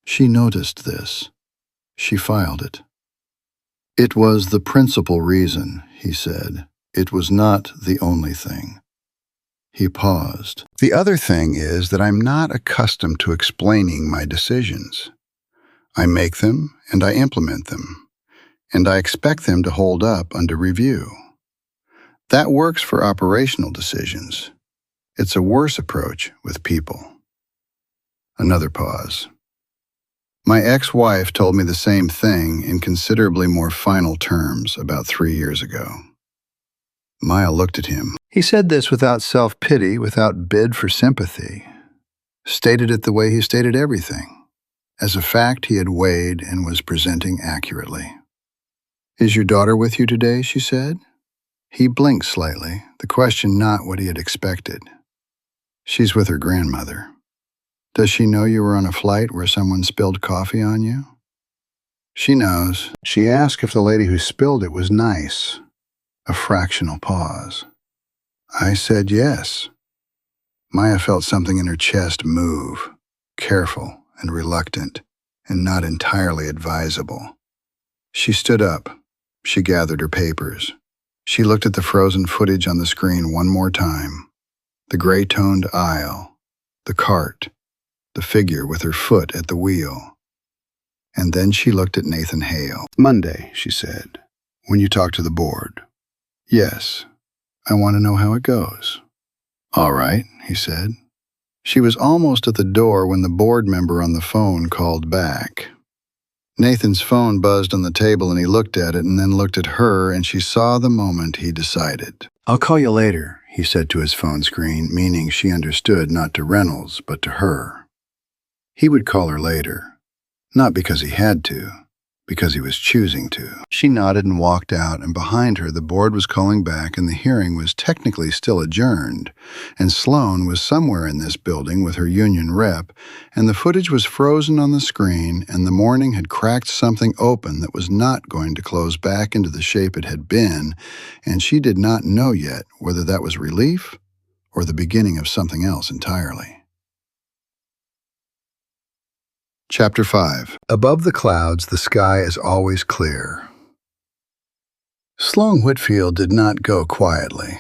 She noticed this. She filed it. It was the principal reason, he said. It was not the only thing. He paused. The other thing is that I'm not accustomed to explaining my decisions. I make them and I implement them, and I expect them to hold up under review. That works for operational decisions. It's a worse approach with people. Another pause. My ex-wife told me the same thing in considerably more final terms about 3 years ago. Maya looked at him. He said this without self-pity, without bid for sympathy. Stated it the way he stated everything, as a fact he had weighed and was presenting accurately. Is your daughter with you today, she said. He blinked slightly, the question not what he had expected. She's with her grandmother. Does she know you were on a flight where someone spilled coffee on you? She knows. She asked if the lady who spilled it was nice. A fractional pause. I said yes. Maya felt something in her chest move, careful and reluctant, and not entirely advisable. She stood up. She gathered her papers. She looked at the frozen footage on the screen one more time. The gray-toned aisle, the cart, the figure with her foot at the wheel. And then she looked at Nathan Hale. "Monday," she said, "when you talk to the board." "Yes, I want to know how it goes." "All right," he said. She was almost at the door when the board member on the phone called back. Nathan's phone buzzed on the table and he looked at it and then looked at her, and she saw the moment he decided. "I'll call you later," he said to his phone screen, meaning she understood not to Reynolds, but to her. He would call her later, not because he had to, because he was choosing to. She nodded and walked out, and behind her the board was calling back and the hearing was technically still adjourned, and Sloan was somewhere in this building with her union rep, and the footage was frozen on the screen, and the morning had cracked something open that was not going to close back into the shape it had been, and she did not know yet whether that was relief or the beginning of something else entirely. Chapter 5. Above the clouds, the sky is always clear. Sloan Whitfield did not go quietly.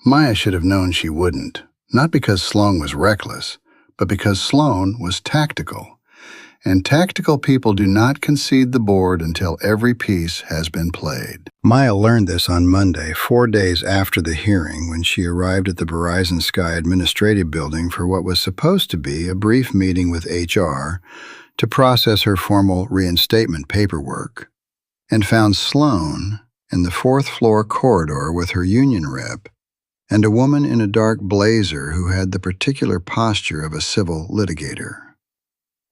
Maya should have known she wouldn't, not because Sloan was reckless, but because Sloan was tactical. And tactical people do not concede the board until every piece has been played. Maya learned this on Monday, 4 days after the hearing, when she arrived at the Verizon Sky Administrative Building for what was supposed to be a brief meeting with HR to process her formal reinstatement paperwork, and found Sloan in the 4th floor corridor with her union rep and a woman in a dark blazer who had the particular posture of a civil litigator.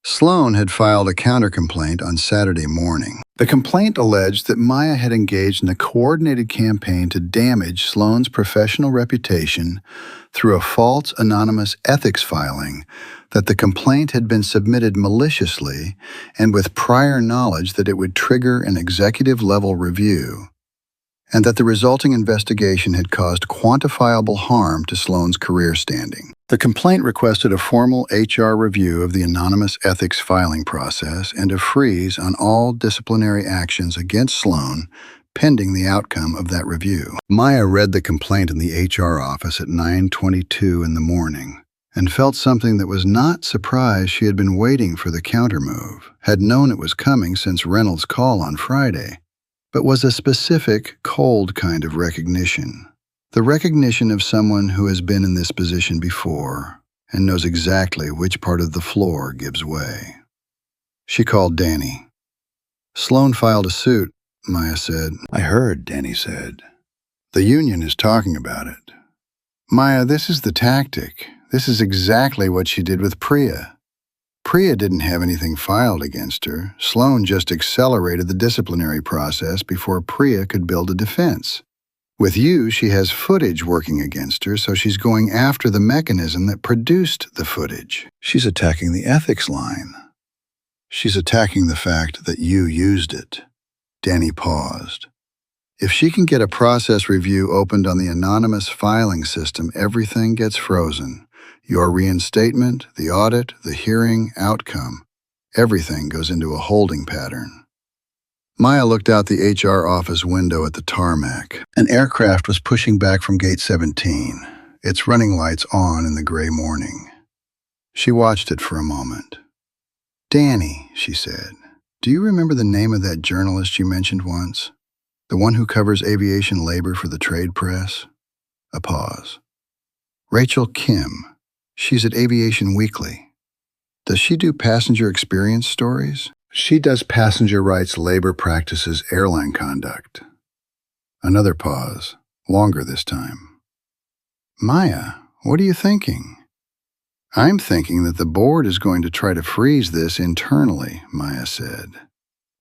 Sloan had filed a countercomplaint on Saturday morning. The complaint alleged that Maya had engaged in a coordinated campaign to damage Sloan's professional reputation through a false anonymous ethics filing, that the complaint had been submitted maliciously and with prior knowledge that it would trigger an executive-level review, and that the resulting investigation had caused quantifiable harm to Sloan's career standing. The complaint requested a formal HR review of the anonymous ethics filing process and a freeze on all disciplinary actions against Sloan pending the outcome of that review. Maya read the complaint in the HR office at 9:22 in the morning and felt something that was not surprise she had been waiting for the countermove, had known it was coming since Reynolds' call on Friday, but was a specific, cold kind of recognition. The recognition of someone who has been in this position before and knows exactly which part of the floor gives way. She called Danny. "Sloan filed a suit," Maya said. "I heard," Danny said. "The union is talking about it." "Maya, this is the tactic. This is exactly what she did with Priya. Priya didn't have anything filed against her. Sloan just accelerated the disciplinary process before Priya could build a defense. With you, she has footage working against her, so she's going after the mechanism that produced the footage. She's attacking the ethics line. She's attacking the fact that you used it." Danny paused. "If she can get a process review opened on the anonymous filing system, everything gets frozen. Your reinstatement, the audit, the hearing, outcome. Everything goes into a holding pattern." Maya looked out the HR office window at the tarmac. An aircraft was pushing back from Gate 17, its running lights on in the gray morning. She watched it for a moment. "Danny," she said, "do you remember the name of that journalist you mentioned once? The one who covers aviation labor for the trade press?" A pause. "Rachel Kim. She's at Aviation Weekly. Does she do passenger experience stories?" "She does passenger rights, labor practices, airline conduct." Another pause, longer this time. "Maya, what are you thinking?" "I'm thinking that the board is going to try to freeze this internally," Maya said.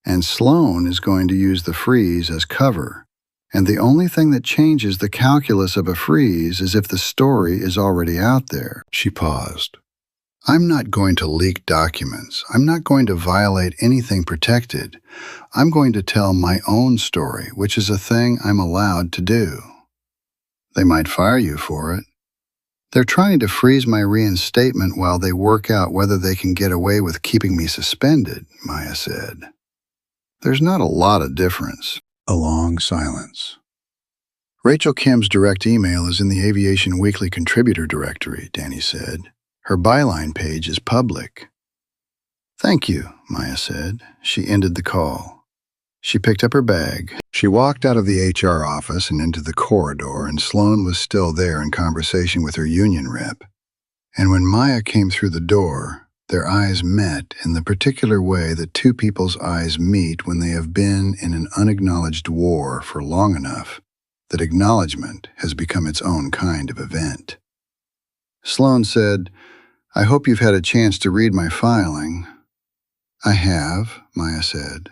"And Sloan is going to use the freeze as cover. And the only thing that changes the calculus of a freeze is if the story is already out there." She paused. "I'm not going to leak documents. I'm not going to violate anything protected. I'm going to tell my own story, which is a thing I'm allowed to do." "They might fire you for it." They're trying to freeze my reinstatement while they work out whether they can get away with keeping me suspended, Maya said. There's not a lot of difference. A long silence. Rachel Kim's direct email is in the Aviation Weekly contributor directory, Danny said. Her byline page is public. Thank you, Maya said. She ended the call. She picked up her bag. She walked out of the HR office and into the corridor, and Sloan was still there in conversation with her union rep. And when Maya came through the door, their eyes met in the particular way that two people's eyes meet when they have been in an unacknowledged war for long enough that acknowledgement has become its own kind of event. Sloan said, "I hope you've had a chance to read my filing." "I have," Maya said.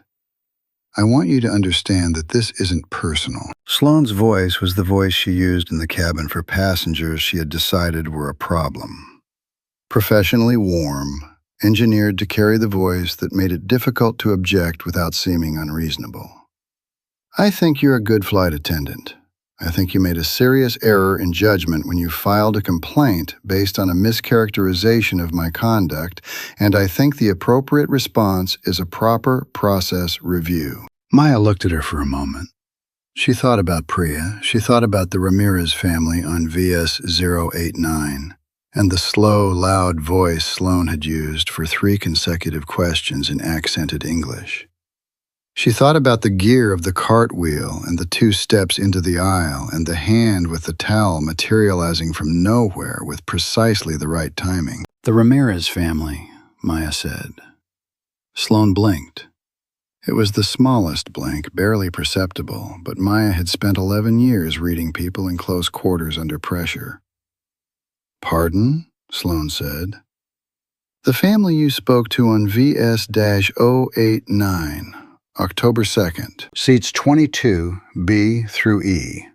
"I want you to understand that this isn't personal." Sloan's voice was the voice she used in the cabin for passengers she had decided were a problem. Professionally warm, engineered to carry the voice that made it difficult to object without seeming unreasonable. "I think you're a good flight attendant. I think you made a serious error in judgment when you filed a complaint based on a mischaracterization of my conduct, and I think the appropriate response is a proper process review." Maya looked at her for a moment. She thought about Priya. She thought about the Ramirez family on VS 089, and the slow, loud voice Sloan had used for 3 consecutive questions in accented English. She thought about the gear of the cartwheel and the 2 steps into the aisle and the hand with the towel materializing from nowhere with precisely the right timing. "The Ramirez family," Maya said. Sloan blinked. It was the smallest blink, barely perceptible, but Maya had spent 11 years reading people in close quarters under pressure. "Pardon?" Sloan said. "The family you spoke to on VS-089. October 2nd, seats 22, B through E.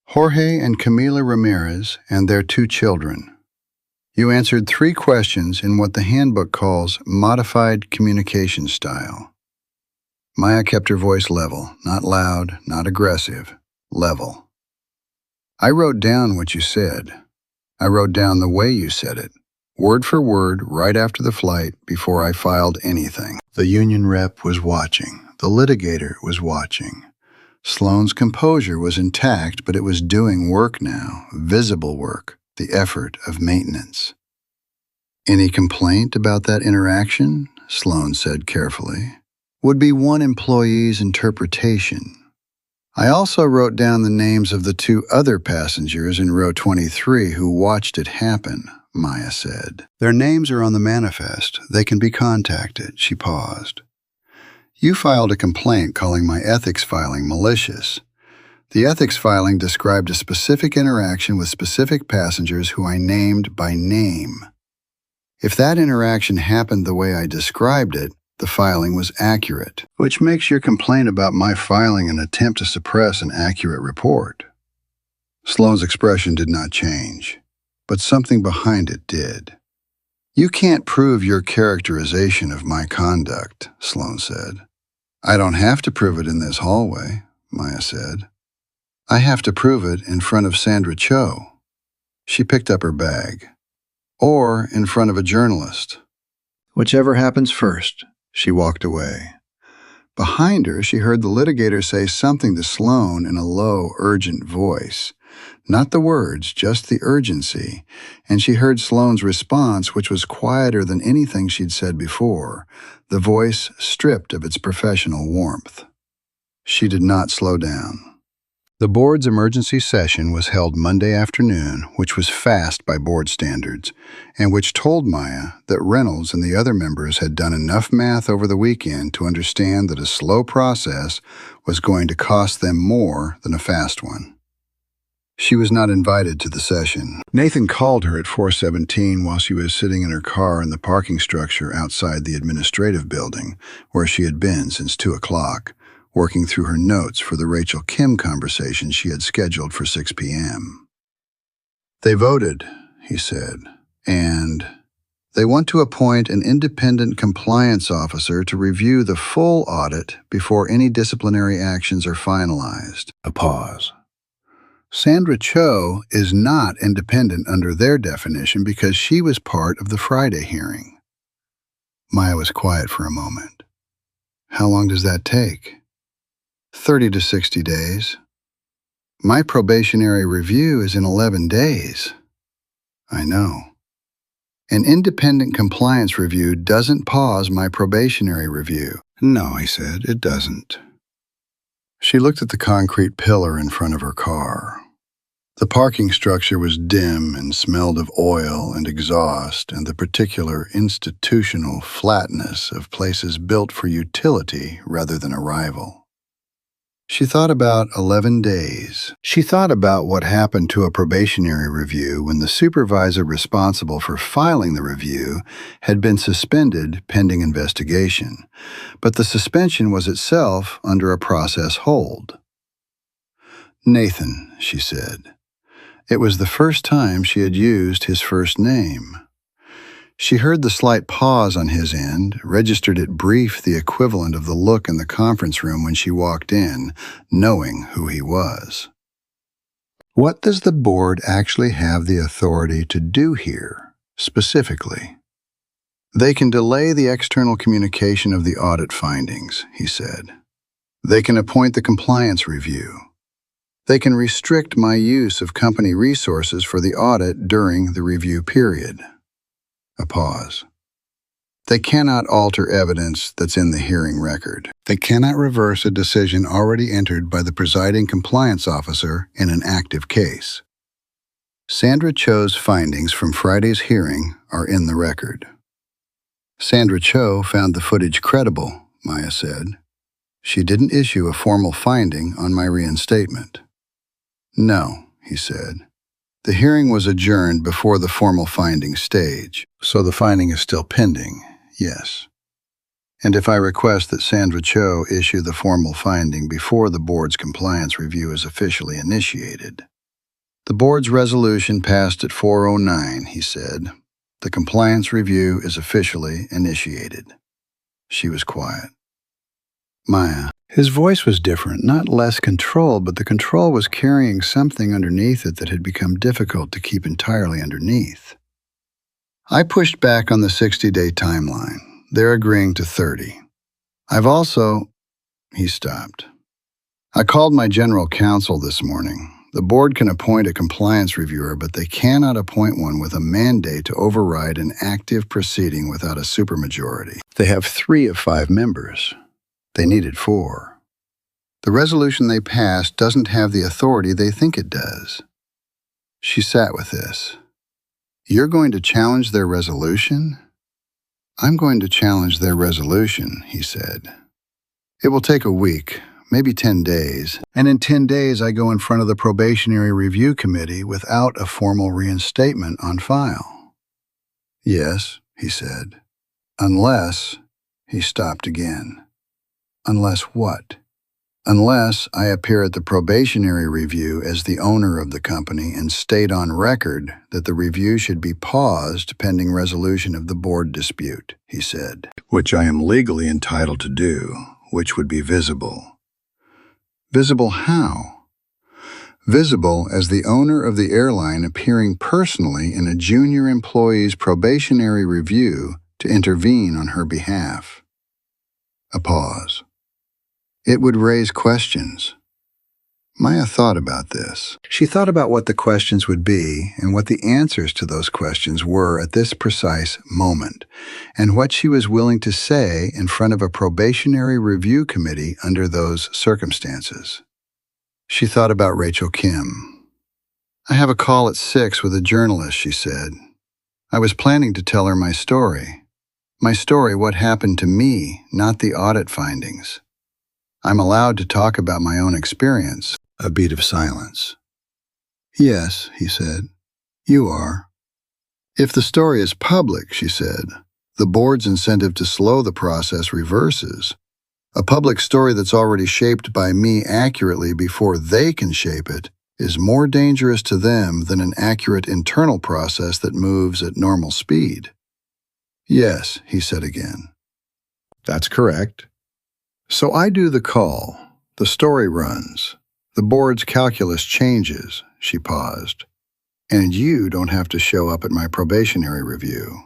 Jorge and Camila Ramirez and their 2 children. You answered 3 questions in what the handbook calls modified communication style." Maya kept her voice level, not loud, not aggressive, level. "I wrote down what you said. I wrote down the way you said it, word for word, right after the flight, before I filed anything." The union rep was watching. The litigator was watching. Sloan's composure was intact, but it was doing work now, visible work, the effort of maintenance. "Any complaint about that interaction?" Sloan said carefully. "Would be one employee's interpretation. I also wrote down the names of the 2 other passengers in row 23 who watched it happen," Maya said. "Their names are on the manifest. They can be contacted." She paused. "You filed a complaint calling my ethics filing malicious. The ethics filing described a specific interaction with specific passengers who I named by name. If that interaction happened the way I described it, the filing was accurate, which makes your complaint about my filing an attempt to suppress an accurate report." Sloan's expression did not change, but something behind it did. "You can't prove your characterization of my conduct," Sloan said. "I don't have to prove it in this hallway," Maya said. "I have to prove it in front of Sandra Cho." She picked up her bag. "Or in front of a journalist. Whichever happens first." She walked away. Behind her, she heard the litigator say something to Sloan in a low, urgent voice. Not the words, just the urgency, and she heard Sloan's response, which was quieter than anything she'd said before, the voice stripped of its professional warmth. She did not slow down. The board's emergency session was held Monday afternoon, which was fast by board standards, and which told Maya that Reynolds and the other members had done enough math over the weekend to understand that a slow process was going to cost them more than a fast one. She was not invited to the session. Nathan called her at 4:17 while she was sitting in her car in the parking structure outside the administrative building, where she had been since 2 o'clock. Working through her notes for the Rachel Kim conversation she had scheduled for 6 p.m. "They voted," he said, "and they want to appoint an independent compliance officer to review the full audit before any disciplinary actions are finalized." A pause. Sandra Cho is not independent under their definition because she was part of the Friday hearing. Maya was quiet for a moment. How long does that take? 30 to 60 days. My probationary review is in 11 days. I know. An independent compliance review doesn't pause my probationary review. No, he said, it doesn't. She looked at the concrete pillar in front of her car. The parking structure was dim and smelled of oil and exhaust and the particular institutional flatness of places built for utility rather than arrival. She thought about 11 days. She thought about what happened to a probationary review when the supervisor responsible for filing the review had been suspended pending investigation, but the suspension was itself under a process hold. Nathan, she said. It was the first time she had used his first name. She heard the slight pause on his end, registered it brief, the equivalent of the look in the conference room when she walked in, knowing who he was. What does the board actually have the authority to do here, specifically? They can delay the external communication of the audit findings, he said. They can appoint the compliance review. They can restrict my use of company resources for the audit during the review period. A pause. They cannot alter evidence that's in the hearing record. They cannot reverse a decision already entered by the presiding compliance officer in an active case. Sandra Cho's findings from Friday's hearing are in the record. Sandra Cho found the footage credible, Maya said. She didn't issue a formal finding on my reinstatement. No, he said. The hearing was adjourned before the formal finding stage, so the finding is still pending, yes. And if I request that Sandra Cho issue the formal finding before the board's compliance review is officially initiated. The board's resolution passed at 4:09, he said. The compliance review is officially initiated. She was quiet. Maya. His voice was different, not less controlled, but the control was carrying something underneath it that had become difficult to keep entirely underneath. I pushed back on the 60-day timeline. They're agreeing to 30. I've also... He stopped. I called my general counsel this morning. The board can appoint a compliance reviewer, but they cannot appoint one with a mandate to override an active proceeding without a supermajority. They have 3 of 5 members. They needed 4. The resolution they passed doesn't have the authority they think it does. She sat with this. You're going to challenge their resolution? I'm going to challenge their resolution, he said. It will take a week, maybe 10 days, and in 10 days I go in front of the probationary review committee without a formal reinstatement on file. Yes, he said. Unless... He stopped again. Unless what? Unless I appear at the probationary review as the owner of the company and state on record that the review should be paused pending resolution of the board dispute, he said. Which I am legally entitled to do, which would be visible. Visible how? Visible as the owner of the airline appearing personally in a junior employee's probationary review to intervene on her behalf. A pause. It would raise questions. Maya thought about this. She thought about what the questions would be and what the answers to those questions were at this precise moment, and what she was willing to say in front of a probationary review committee under those circumstances. She thought about Rachel Kim. I have a call at 6 with a journalist, she said. I was planning to tell her my story. My story, what happened to me, not the audit findings. I'm allowed to talk about my own experience. A beat of silence. Yes, he said. You are. If the story is public, she said, the board's incentive to slow the process reverses. A public story that's already shaped by me accurately before they can shape it is more dangerous to them than an accurate internal process that moves at normal speed. Yes, he said again. That's correct. So I do the call. The story runs. The board's calculus changes, she paused, and you don't have to show up at my probationary review.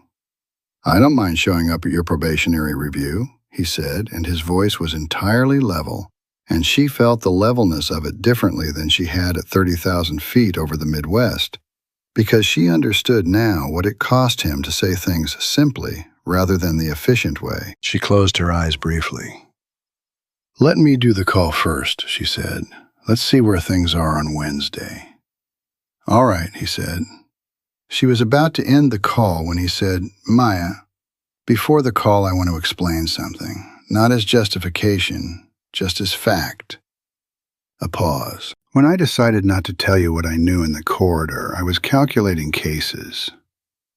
I don't mind showing up at your probationary review, he said, and his voice was entirely level, and she felt the levelness of it differently than she had at 30,000 feet over the Midwest, because she understood now what it cost him to say things simply rather than the efficient way. She closed her eyes briefly. "Let me do the call first," she said. "Let's see where things are on Wednesday." "All right," he said. She was about to end the call when he said, "Maya, before the call I want to explain something, not as justification, just as fact." A pause. "When I decided not to tell you what I knew in the corridor, I was calculating cases.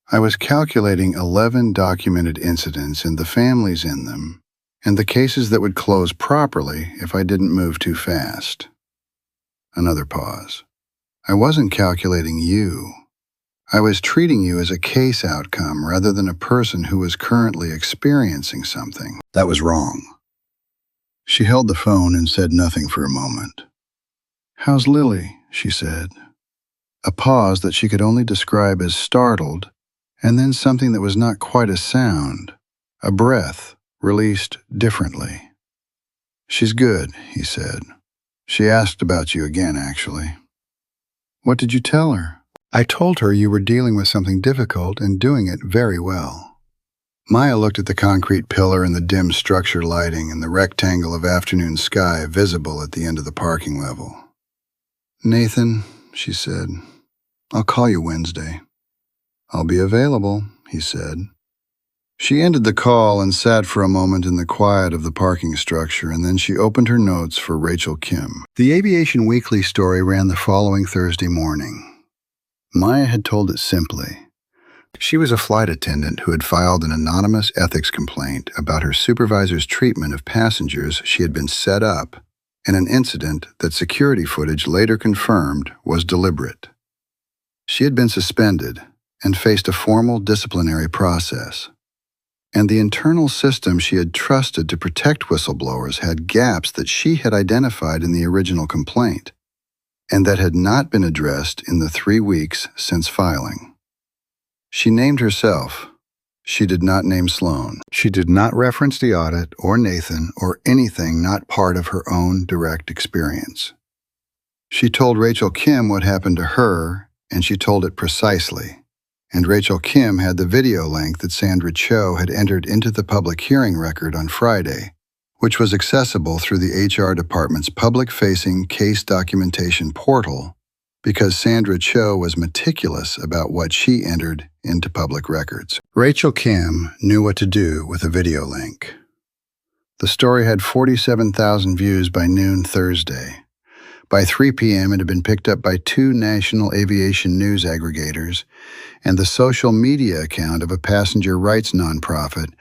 I was calculating 11 documented incidents and the families in them, and the cases that would close properly if I didn't move too fast." Another pause. "I wasn't calculating you. I was treating you as a case outcome rather than a person who was currently experiencing something. That was wrong." She held the phone and said nothing for a moment. "How's Lily?" she said. A pause that she could only describe as startled, and then something that was not quite a sound, a breath, released differently. "She's good," he said. "She asked about you again, actually." "What did you tell her?" "I told her you were dealing with something difficult and doing it very well." Maya looked at the concrete pillar and the dim structure lighting and the rectangle of afternoon sky visible at the end of the parking level. "Nathan," she said, "I'll call you Wednesday." "I'll be available," he said. She ended the call and sat for a moment in the quiet of the parking structure, and then she opened her notes for Rachel Kim. The Aviation Weekly story ran the following Thursday morning. Maya had told it simply. She was a flight attendant who had filed an anonymous ethics complaint about her supervisor's treatment of passengers she had been set up in an incident that security footage later confirmed was deliberate. She had been suspended and faced a formal disciplinary process, and the internal system she had trusted to protect whistleblowers had gaps that she had identified in the original complaint, and that had not been addressed in the 3 weeks since filing. She named herself. She did not name Sloan. She did not reference the audit or Nathan or anything not part of her own direct experience. She told Rachel Kim what happened to her, and she told it precisely. And Rachel Kim had the video link that Sandra Cho had entered into the public hearing record on Friday, which was accessible through the HR department's public-facing case documentation portal because Sandra Cho was meticulous about what she entered into public records. Rachel Kim knew what to do with a video link. The story had 47,000 views by noon Thursday. By 3 p.m., it had been picked up by 2 national aviation news aggregators and the social media account of a passenger rights nonprofit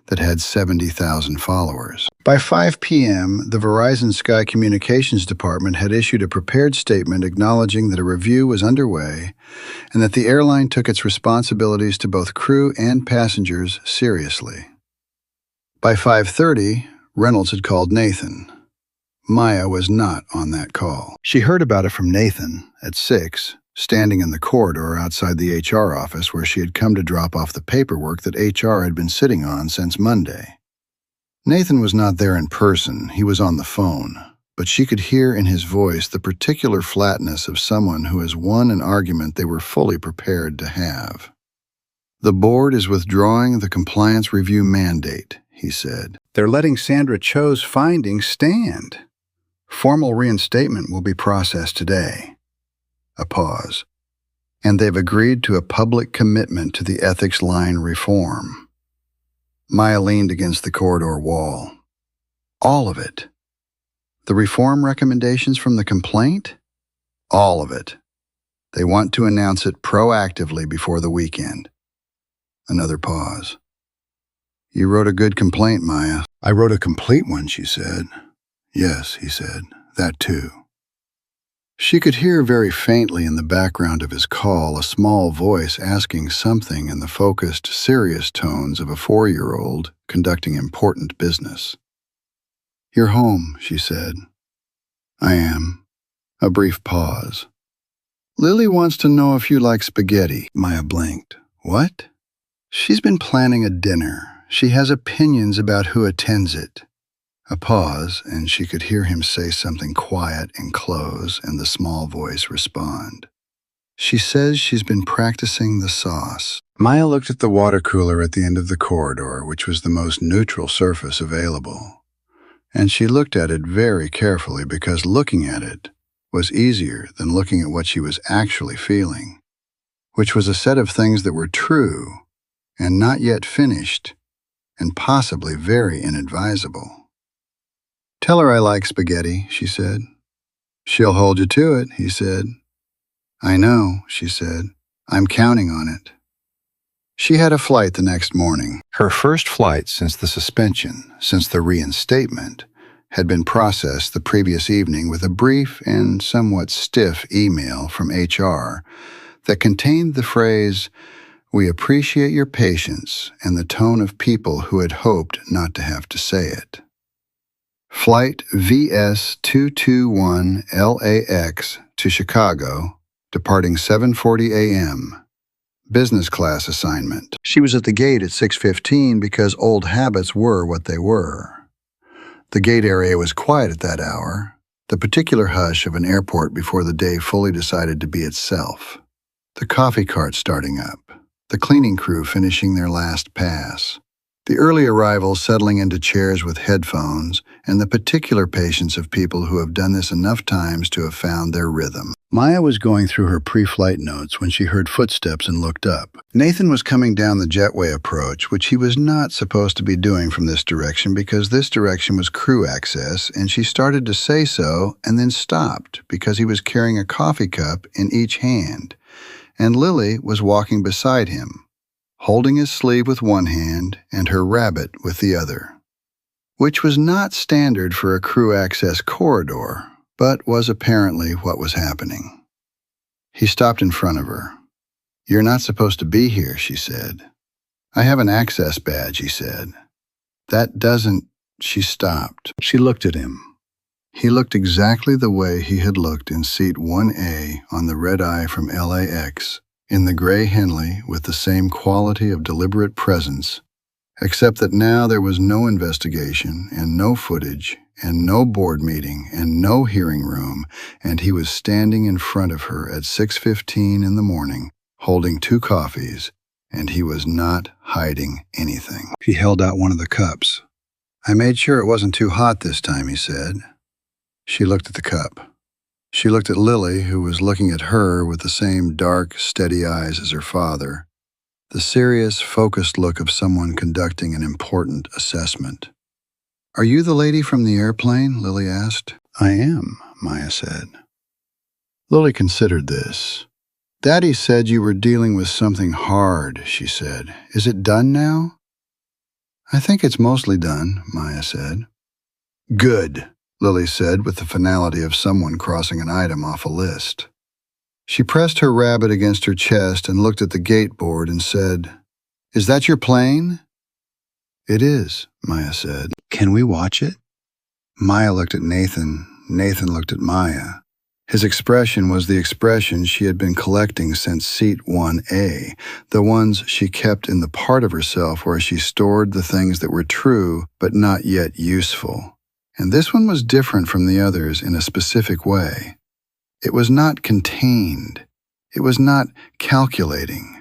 that had 70,000 followers. By 5 p.m., the Verizon Sky Communications Department had issued a prepared statement acknowledging that a review was underway and that the airline took its responsibilities to both crew and passengers seriously. By 5:30, Reynolds had called Nathan. Maya was not on that call. She heard about it from Nathan at 6, standing in the corridor outside the HR office where she had come to drop off the paperwork that HR had been sitting on since Monday. Nathan was not there in person, he was on the phone, but she could hear in his voice the particular flatness of someone who has won an argument they were fully prepared to have. "The board is withdrawing the compliance review mandate," he said. "They're letting Sandra Cho's findings stand. Formal reinstatement will be processed today." A pause. "And they've agreed to a public commitment to the ethics line reform." Maya leaned against the corridor wall. "All of it? The reform recommendations from the complaint?" "All of it. They want to announce it proactively before the weekend." Another pause. "You wrote a good complaint, Maya." "I wrote a complete one," she said. "Yes," he said, "that too." She could hear very faintly in the background of his call a small voice asking something in the focused, serious tones of a 4-year-old conducting important business. "You're home," she said. "I am." A brief pause. Lily wants to know if you like spaghetti. Maya blinked. What? She's been planning a dinner. She has opinions about who attends it. A pause, and she could hear him say something quiet and close, and the small voice respond. She says she's been practicing the sauce. Maya looked at the water cooler at the end of the corridor, which was the most neutral surface available. And she looked at it very carefully because looking at it was easier than looking at what she was actually feeling, which was a set of things that were true and not yet finished and possibly very inadvisable. Tell her I like spaghetti, she said. She'll hold you to it, he said. I know, she said. I'm counting on it. She had a flight the next morning. Her first flight since the suspension, since the reinstatement, had been processed the previous evening with a brief and somewhat stiff email from HR that contained the phrase, "We appreciate your patience," and the tone of people who had hoped not to have to say it. Flight VS221 LAX to Chicago, departing 7:40 a.m. Business class assignment. She was at the gate at 6:15 because old habits were what they were. The gate area was quiet at that hour, the particular hush of an airport before the day fully decided to be itself. The coffee cart starting up, the cleaning crew finishing their last pass, the early arrivals settling into chairs with headphones, and the particular patience of people who have done this enough times to have found their rhythm. Maya was going through her pre-flight notes when she heard footsteps and looked up. Nathan was coming down the jetway approach, which he was not supposed to be doing from this direction because this direction was crew access, and she started to say so and then stopped because he was carrying a coffee cup in each hand, and Lily was walking beside him, holding his sleeve with one hand and her rabbit with the other, which was not standard for a crew access corridor, but was apparently what was happening. He stopped in front of her. You're not supposed to be here, she said. I have an access badge, he said. That doesn't... She stopped. She looked at him. He looked exactly the way he had looked in seat 1A on the red-eye from LAX, in the gray Henley with the same quality of deliberate presence, except that now there was no investigation and no footage and no board meeting and no hearing room, and he was standing in front of her at 6:15 in the morning, holding 2 coffees, and he was not hiding anything. He held out one of the cups. I made sure it wasn't too hot this time, he said. She looked at the cup. She looked at Lily, who was looking at her with the same dark, steady eyes as her father, the serious, focused look of someone conducting an important assessment. Are you the lady from the airplane? Lily asked. I am, Maya said. Lily considered this. Daddy said you were dealing with something hard, she said. Is it done now? I think it's mostly done, Maya said. Good, Lily said with the finality of someone crossing an item off a list. She pressed her rabbit against her chest and looked at the gate board and said, Is that your plane? It is, Maya said. Can we watch it? Maya looked at Nathan. Nathan looked at Maya. His expression was the expression she had been collecting since seat 1A, the ones she kept in the part of herself where she stored the things that were true but not yet useful. And this one was different from the others in a specific way. It was not contained. It was not calculating.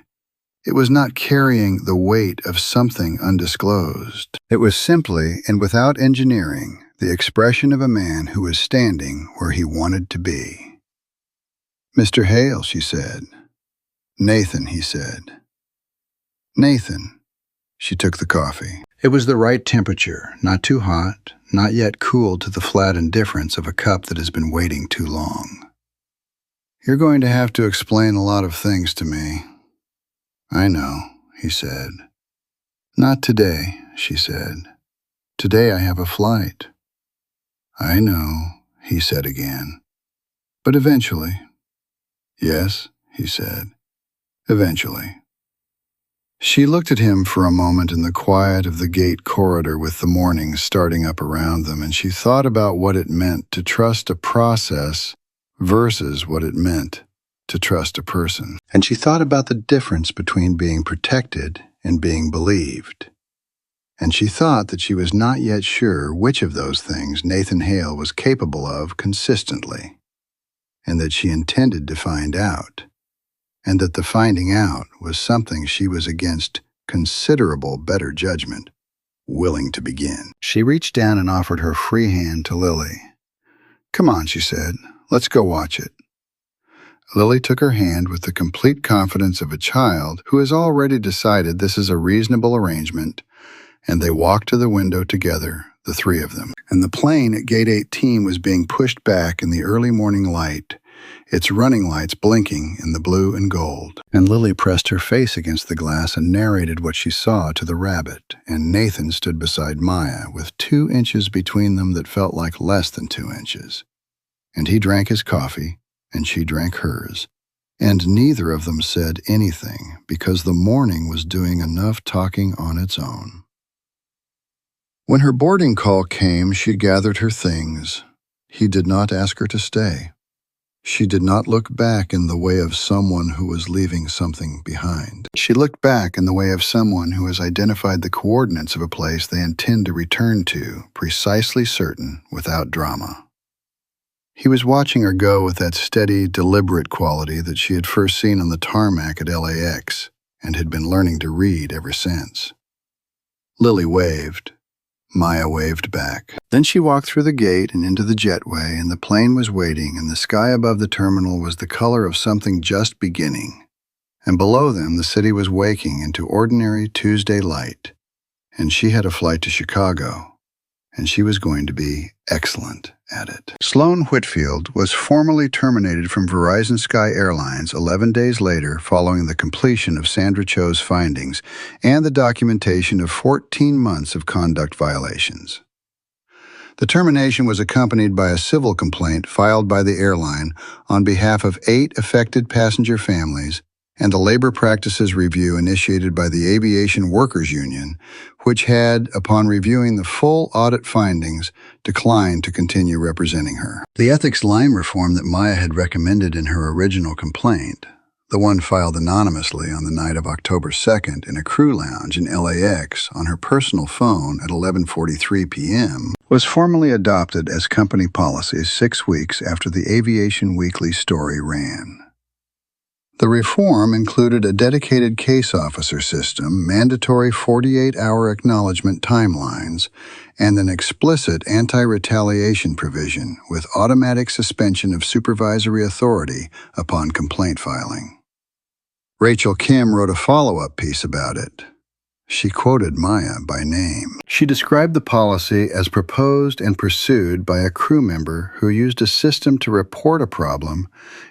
It was not carrying the weight of something undisclosed. It was simply, and without engineering, the expression of a man who was standing where he wanted to be. Mr. Hale, she said. Nathan, he said. Nathan. She took the coffee. It was the right temperature, not too hot, not yet cooled to the flat indifference of a cup that has been waiting too long. You're going to have to explain a lot of things to me. I know, he said. Not today, she said. Today I have a flight. I know, he said again. But eventually. Yes, he said. Eventually. She looked at him for a moment in the quiet of the gate corridor with the morning starting up around them, and she thought about what it meant to trust a process versus what it meant to trust a person. And she thought about the difference between being protected and being believed. And she thought that she was not yet sure which of those things Nathan Hale was capable of consistently, and that she intended to find out, and that the finding out was something she was against considerable better judgment willing to begin. She reached down and offered her free hand to Lily. "Come on," she said, "let's go watch it." Lily took her hand with the complete confidence of a child who has already decided this is a reasonable arrangement, and they walked to the window together, the three of them. And the plane at Gate 18 was being pushed back in the early morning light, its running lights blinking in the blue and gold. And Lily pressed her face against the glass and narrated what she saw to the rabbit, and Nathan stood beside Maya with 2 inches between them that felt like less than 2 inches. And he drank his coffee, and she drank hers, and neither of them said anything because the morning was doing enough talking on its own. When her boarding call came, she gathered her things. He did not ask her to stay. She did not look back in the way of someone who was leaving something behind. She looked back in the way of someone who has identified the coordinates of a place they intend to return to, precisely certain, without drama. He was watching her go with that steady, deliberate quality that she had first seen on the tarmac at LAX and had been learning to read ever since. Lily waved. Maya waved back. Then she walked through the gate and into the jetway, and the plane was waiting, and the sky above the terminal was the color of something just beginning. And below them, the city was waking into ordinary Tuesday light. And she had a flight to Chicago, and she was going to be excellent at it. Sloan Whitfield was formally terminated from Verizon Sky Airlines 11 days later following the completion of Sandra Cho's findings and the documentation of 14 months of conduct violations. The termination was accompanied by a civil complaint filed by the airline on behalf of 8 affected passenger families and a labor practices review initiated by the Aviation Workers Union, which had, upon reviewing the full audit findings, declined to continue representing her. The ethics line reform that Maya had recommended in her original complaint, the one filed anonymously on the night of October 2nd in a crew lounge in LAX on her personal phone at 11:43 p.m., was formally adopted as company policy 6 weeks after the Aviation Weekly story ran. The reform included a dedicated case officer system, mandatory 48-hour acknowledgement timelines, and an explicit anti-retaliation provision with automatic suspension of supervisory authority upon complaint filing. Rachel Kim wrote a follow-up piece about it. She quoted Maya by name. She described the policy as proposed and pursued by a crew member who used a system to report a problem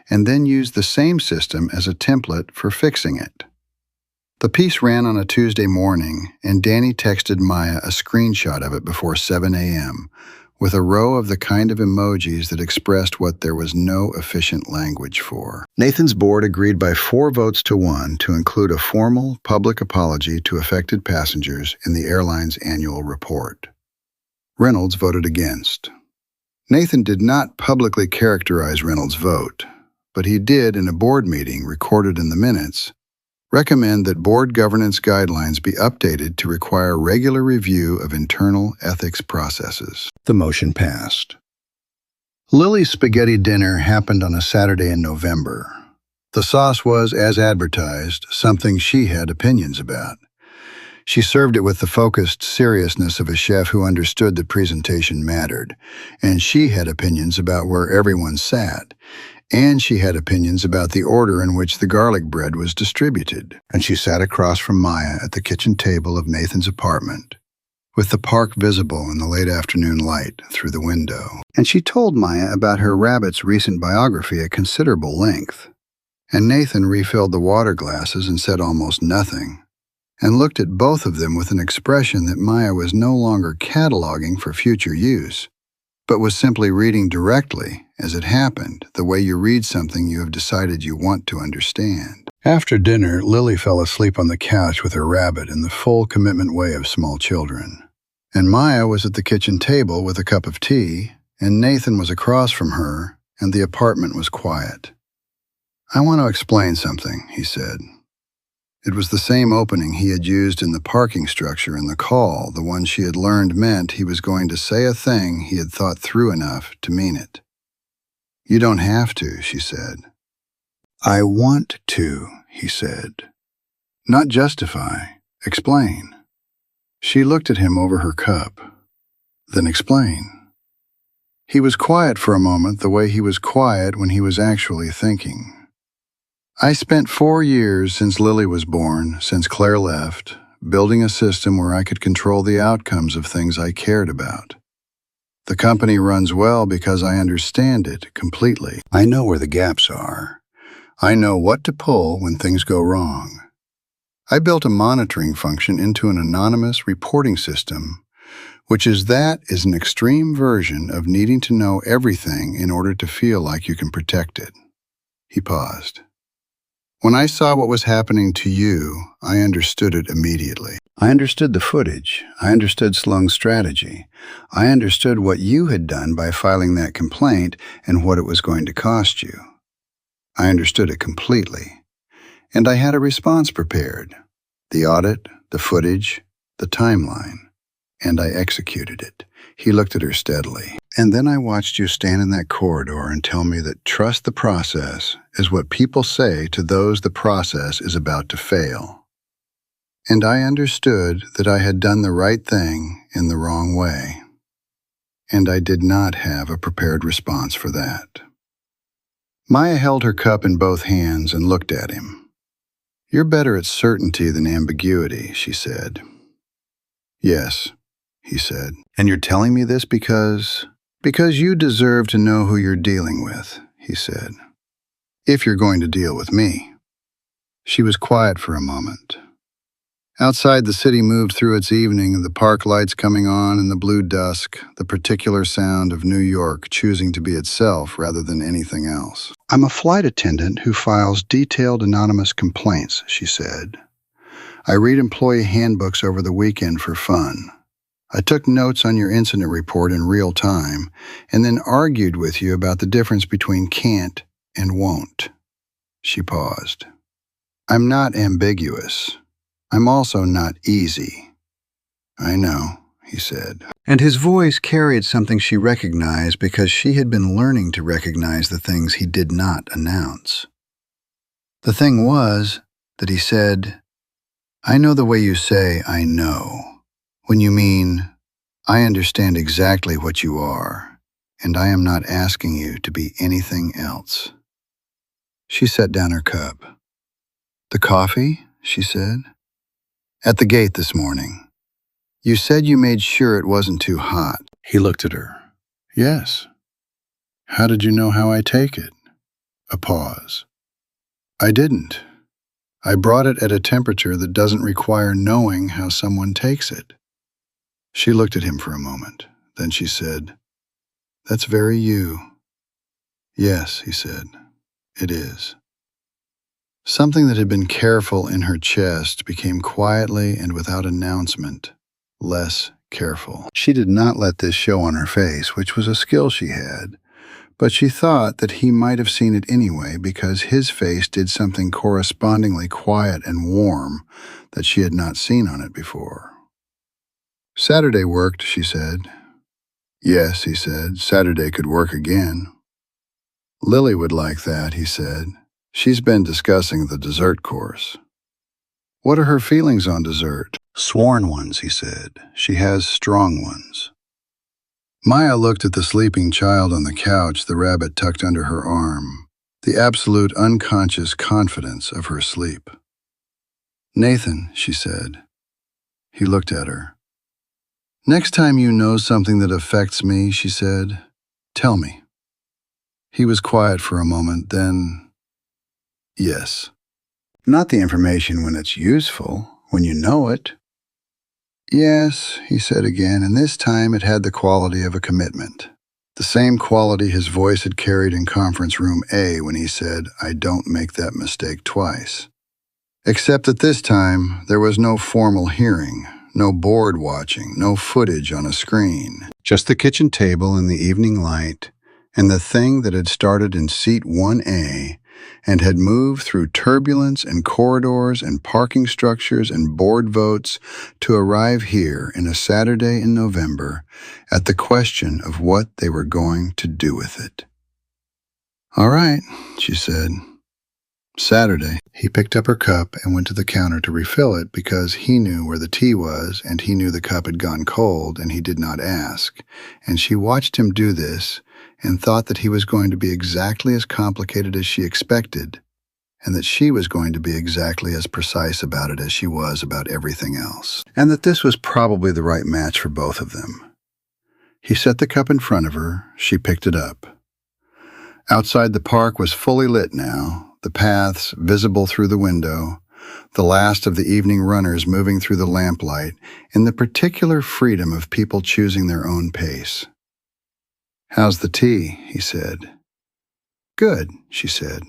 and then used the same system as a template for fixing it. The piece ran on a Tuesday morning, and Danny texted Maya a screenshot of it before 7 a.m., with a row of the kind of emojis that expressed what there was no efficient language for. Nathan's board agreed by 4 votes to 1 to include a formal public apology to affected passengers in the airline's annual report. Reynolds voted against. Nathan did not publicly characterize Reynolds' vote, but he did, in a board meeting recorded in the minutes, recommend that board governance guidelines be updated to require regular review of internal ethics processes. The motion passed. Lily's spaghetti dinner happened on a Saturday in November. The sauce was, as advertised, something she had opinions about. She served it with the focused seriousness of a chef who understood that presentation mattered, and she had opinions about where everyone sat. And she had opinions about the order in which the garlic bread was distributed. And she sat across from Maya at the kitchen table of Nathan's apartment, with the park visible in the late afternoon light through the window. And she told Maya about her rabbit's recent biography at considerable length. And Nathan refilled the water glasses and said almost nothing, and looked at both of them with an expression that Maya was no longer cataloging for future use, but was simply reading directly, as it happened, the way you read something you have decided you want to understand. After dinner, Lily fell asleep on the couch with her rabbit in the full commitment way of small children. And Maya was at the kitchen table with a cup of tea, and Nathan was across from her, and the apartment was quiet. "I want to explain something," he said. It was the same opening he had used in the parking structure in the call, the one she had learned meant he was going to say a thing he had thought through enough to mean it. "You don't have to," she said. "I want to," he said. "Not justify, explain." She looked at him over her cup. "Then explain." He was quiet for a moment, the way he was quiet when he was actually thinking. "I spent 4 years since Lily was born, since Claire left, building a system where I could control the outcomes of things I cared about. The company runs well because I understand it completely. I know where the gaps are. I know what to pull when things go wrong. I built a monitoring function into an anonymous reporting system, which is an extreme version of needing to know everything in order to feel like you can protect it." He paused. "When I saw what was happening to you, I understood it immediately. I understood the footage. I understood Sloan's strategy. I understood what you had done by filing that complaint and what it was going to cost you. I understood it completely. And I had a response prepared. The audit, the footage, the timeline. And I executed it." He looked at her steadily. "And then I watched you stand in that corridor and tell me that trust the process is what people say to those the process is about to fail. And I understood that I had done the right thing in the wrong way. And I did not have a prepared response for that." Maya held her cup in both hands and looked at him. "You're better at certainty than ambiguity," she said. "Yes," he said. "And you're telling me this because you deserve to know who you're dealing with," he said. "If you're going to deal with me." She was quiet for a moment. Outside, the city moved through its evening, the park lights coming on in the blue dusk, the particular sound of New York choosing to be itself rather than anything else. "I'm a flight attendant who files detailed anonymous complaints," she said. "I read employee handbooks over the weekend for fun. I took notes on your incident report in real time and then argued with you about the difference between can't and won't." She paused. "I'm not ambiguous. I'm also not easy." "I know," he said. And his voice carried something she recognized because she had been learning to recognize the things he did not announce. The thing was that he said, "I know the way you say, 'I know,' when you mean, 'I understand exactly what you are, and I am not asking you to be anything else.'" She set down her cup. "The coffee?" she said. "At the gate this morning. You said you made sure it wasn't too hot." He looked at her. "Yes. How did you know how I take it?" A pause. "I didn't. I brought it at a temperature that doesn't require knowing how someone takes it." She looked at him for a moment. Then she said, "That's very you." "Yes," he said, "it is." Something that had been careful in her chest became quietly and without announcement less careful. She did not let this show on her face, which was a skill she had, but she thought that he might have seen it anyway because his face did something correspondingly quiet and warm that she had not seen on it before. "Saturday worked," she said. "Yes," he said, "Saturday could work again." "Lily would like that," he said. "She's been discussing the dessert course." "What are her feelings on dessert?" "Sworn ones," he said. "She has strong ones." Maya looked at the sleeping child on the couch, the rabbit tucked under her arm, the absolute unconscious confidence of her sleep. "Nathan," she said. He looked at her. "Next time you know something that affects me," she said, "tell me." He was quiet for a moment, then, "Yes." "Not the information when it's useful, when you know it." "Yes," he said again, and this time it had the quality of a commitment. The same quality his voice had carried in conference room A when he said, "I don't make that mistake twice." Except that this time there was no formal hearing, no board watching, no footage on a screen. Just the kitchen table and the evening light, And the thing that had started in seat 1A and had moved through turbulence and corridors and parking structures and board votes to arrive here in a Saturday in November at the question of what they were going to do with it. "All right," she said. Saturday. He picked up her cup and went to the counter to refill it because he knew where the tea was and he knew the cup had gone cold and he did not ask. And she watched him do this and thought that he was going to be exactly as complicated as she expected and that she was going to be exactly as precise about it as she was about everything else. And that this was probably the right match for both of them. He set the cup in front of her. She picked it up. Outside the park was fully lit now, the paths visible through the window, the last of the evening runners moving through the lamplight in the particular freedom of people choosing their own pace. "How's the tea?" he said. "Good," she said.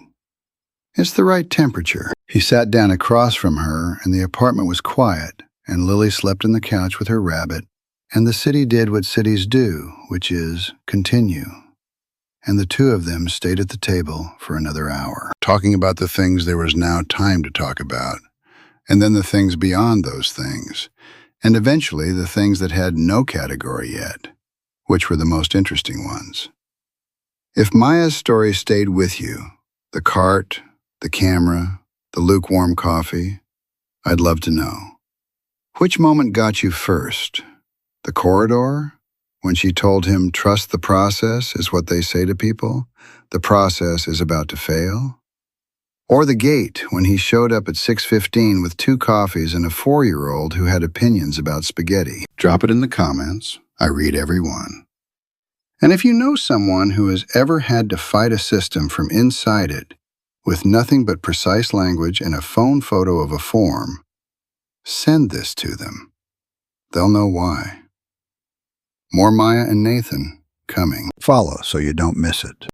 "It's the right temperature." He sat down across from her, and the apartment was quiet, and Lily slept on the couch with her rabbit, and the city did what cities do, which is continue. And the two of them stayed at the table for another hour, talking about the things there was now time to talk about, and then the things beyond those things, and eventually the things that had no category yet, which were the most interesting ones. If Maya's story stayed with you, the cart, the camera, the lukewarm coffee, I'd love to know. Which moment got you first? The corridor? When she told him, "Trust the process," is what they say to people. The process is about to fail. Or the gate, when he showed up at 6:15 with 2 coffees and a 4-year-old who had opinions about spaghetti. Drop it in the comments. I read every one. And if you know someone who has ever had to fight a system from inside it, with nothing but precise language and a phone photo of a form, send this to them. They'll know why. More Maya and Nathan coming. Follow so you don't miss it.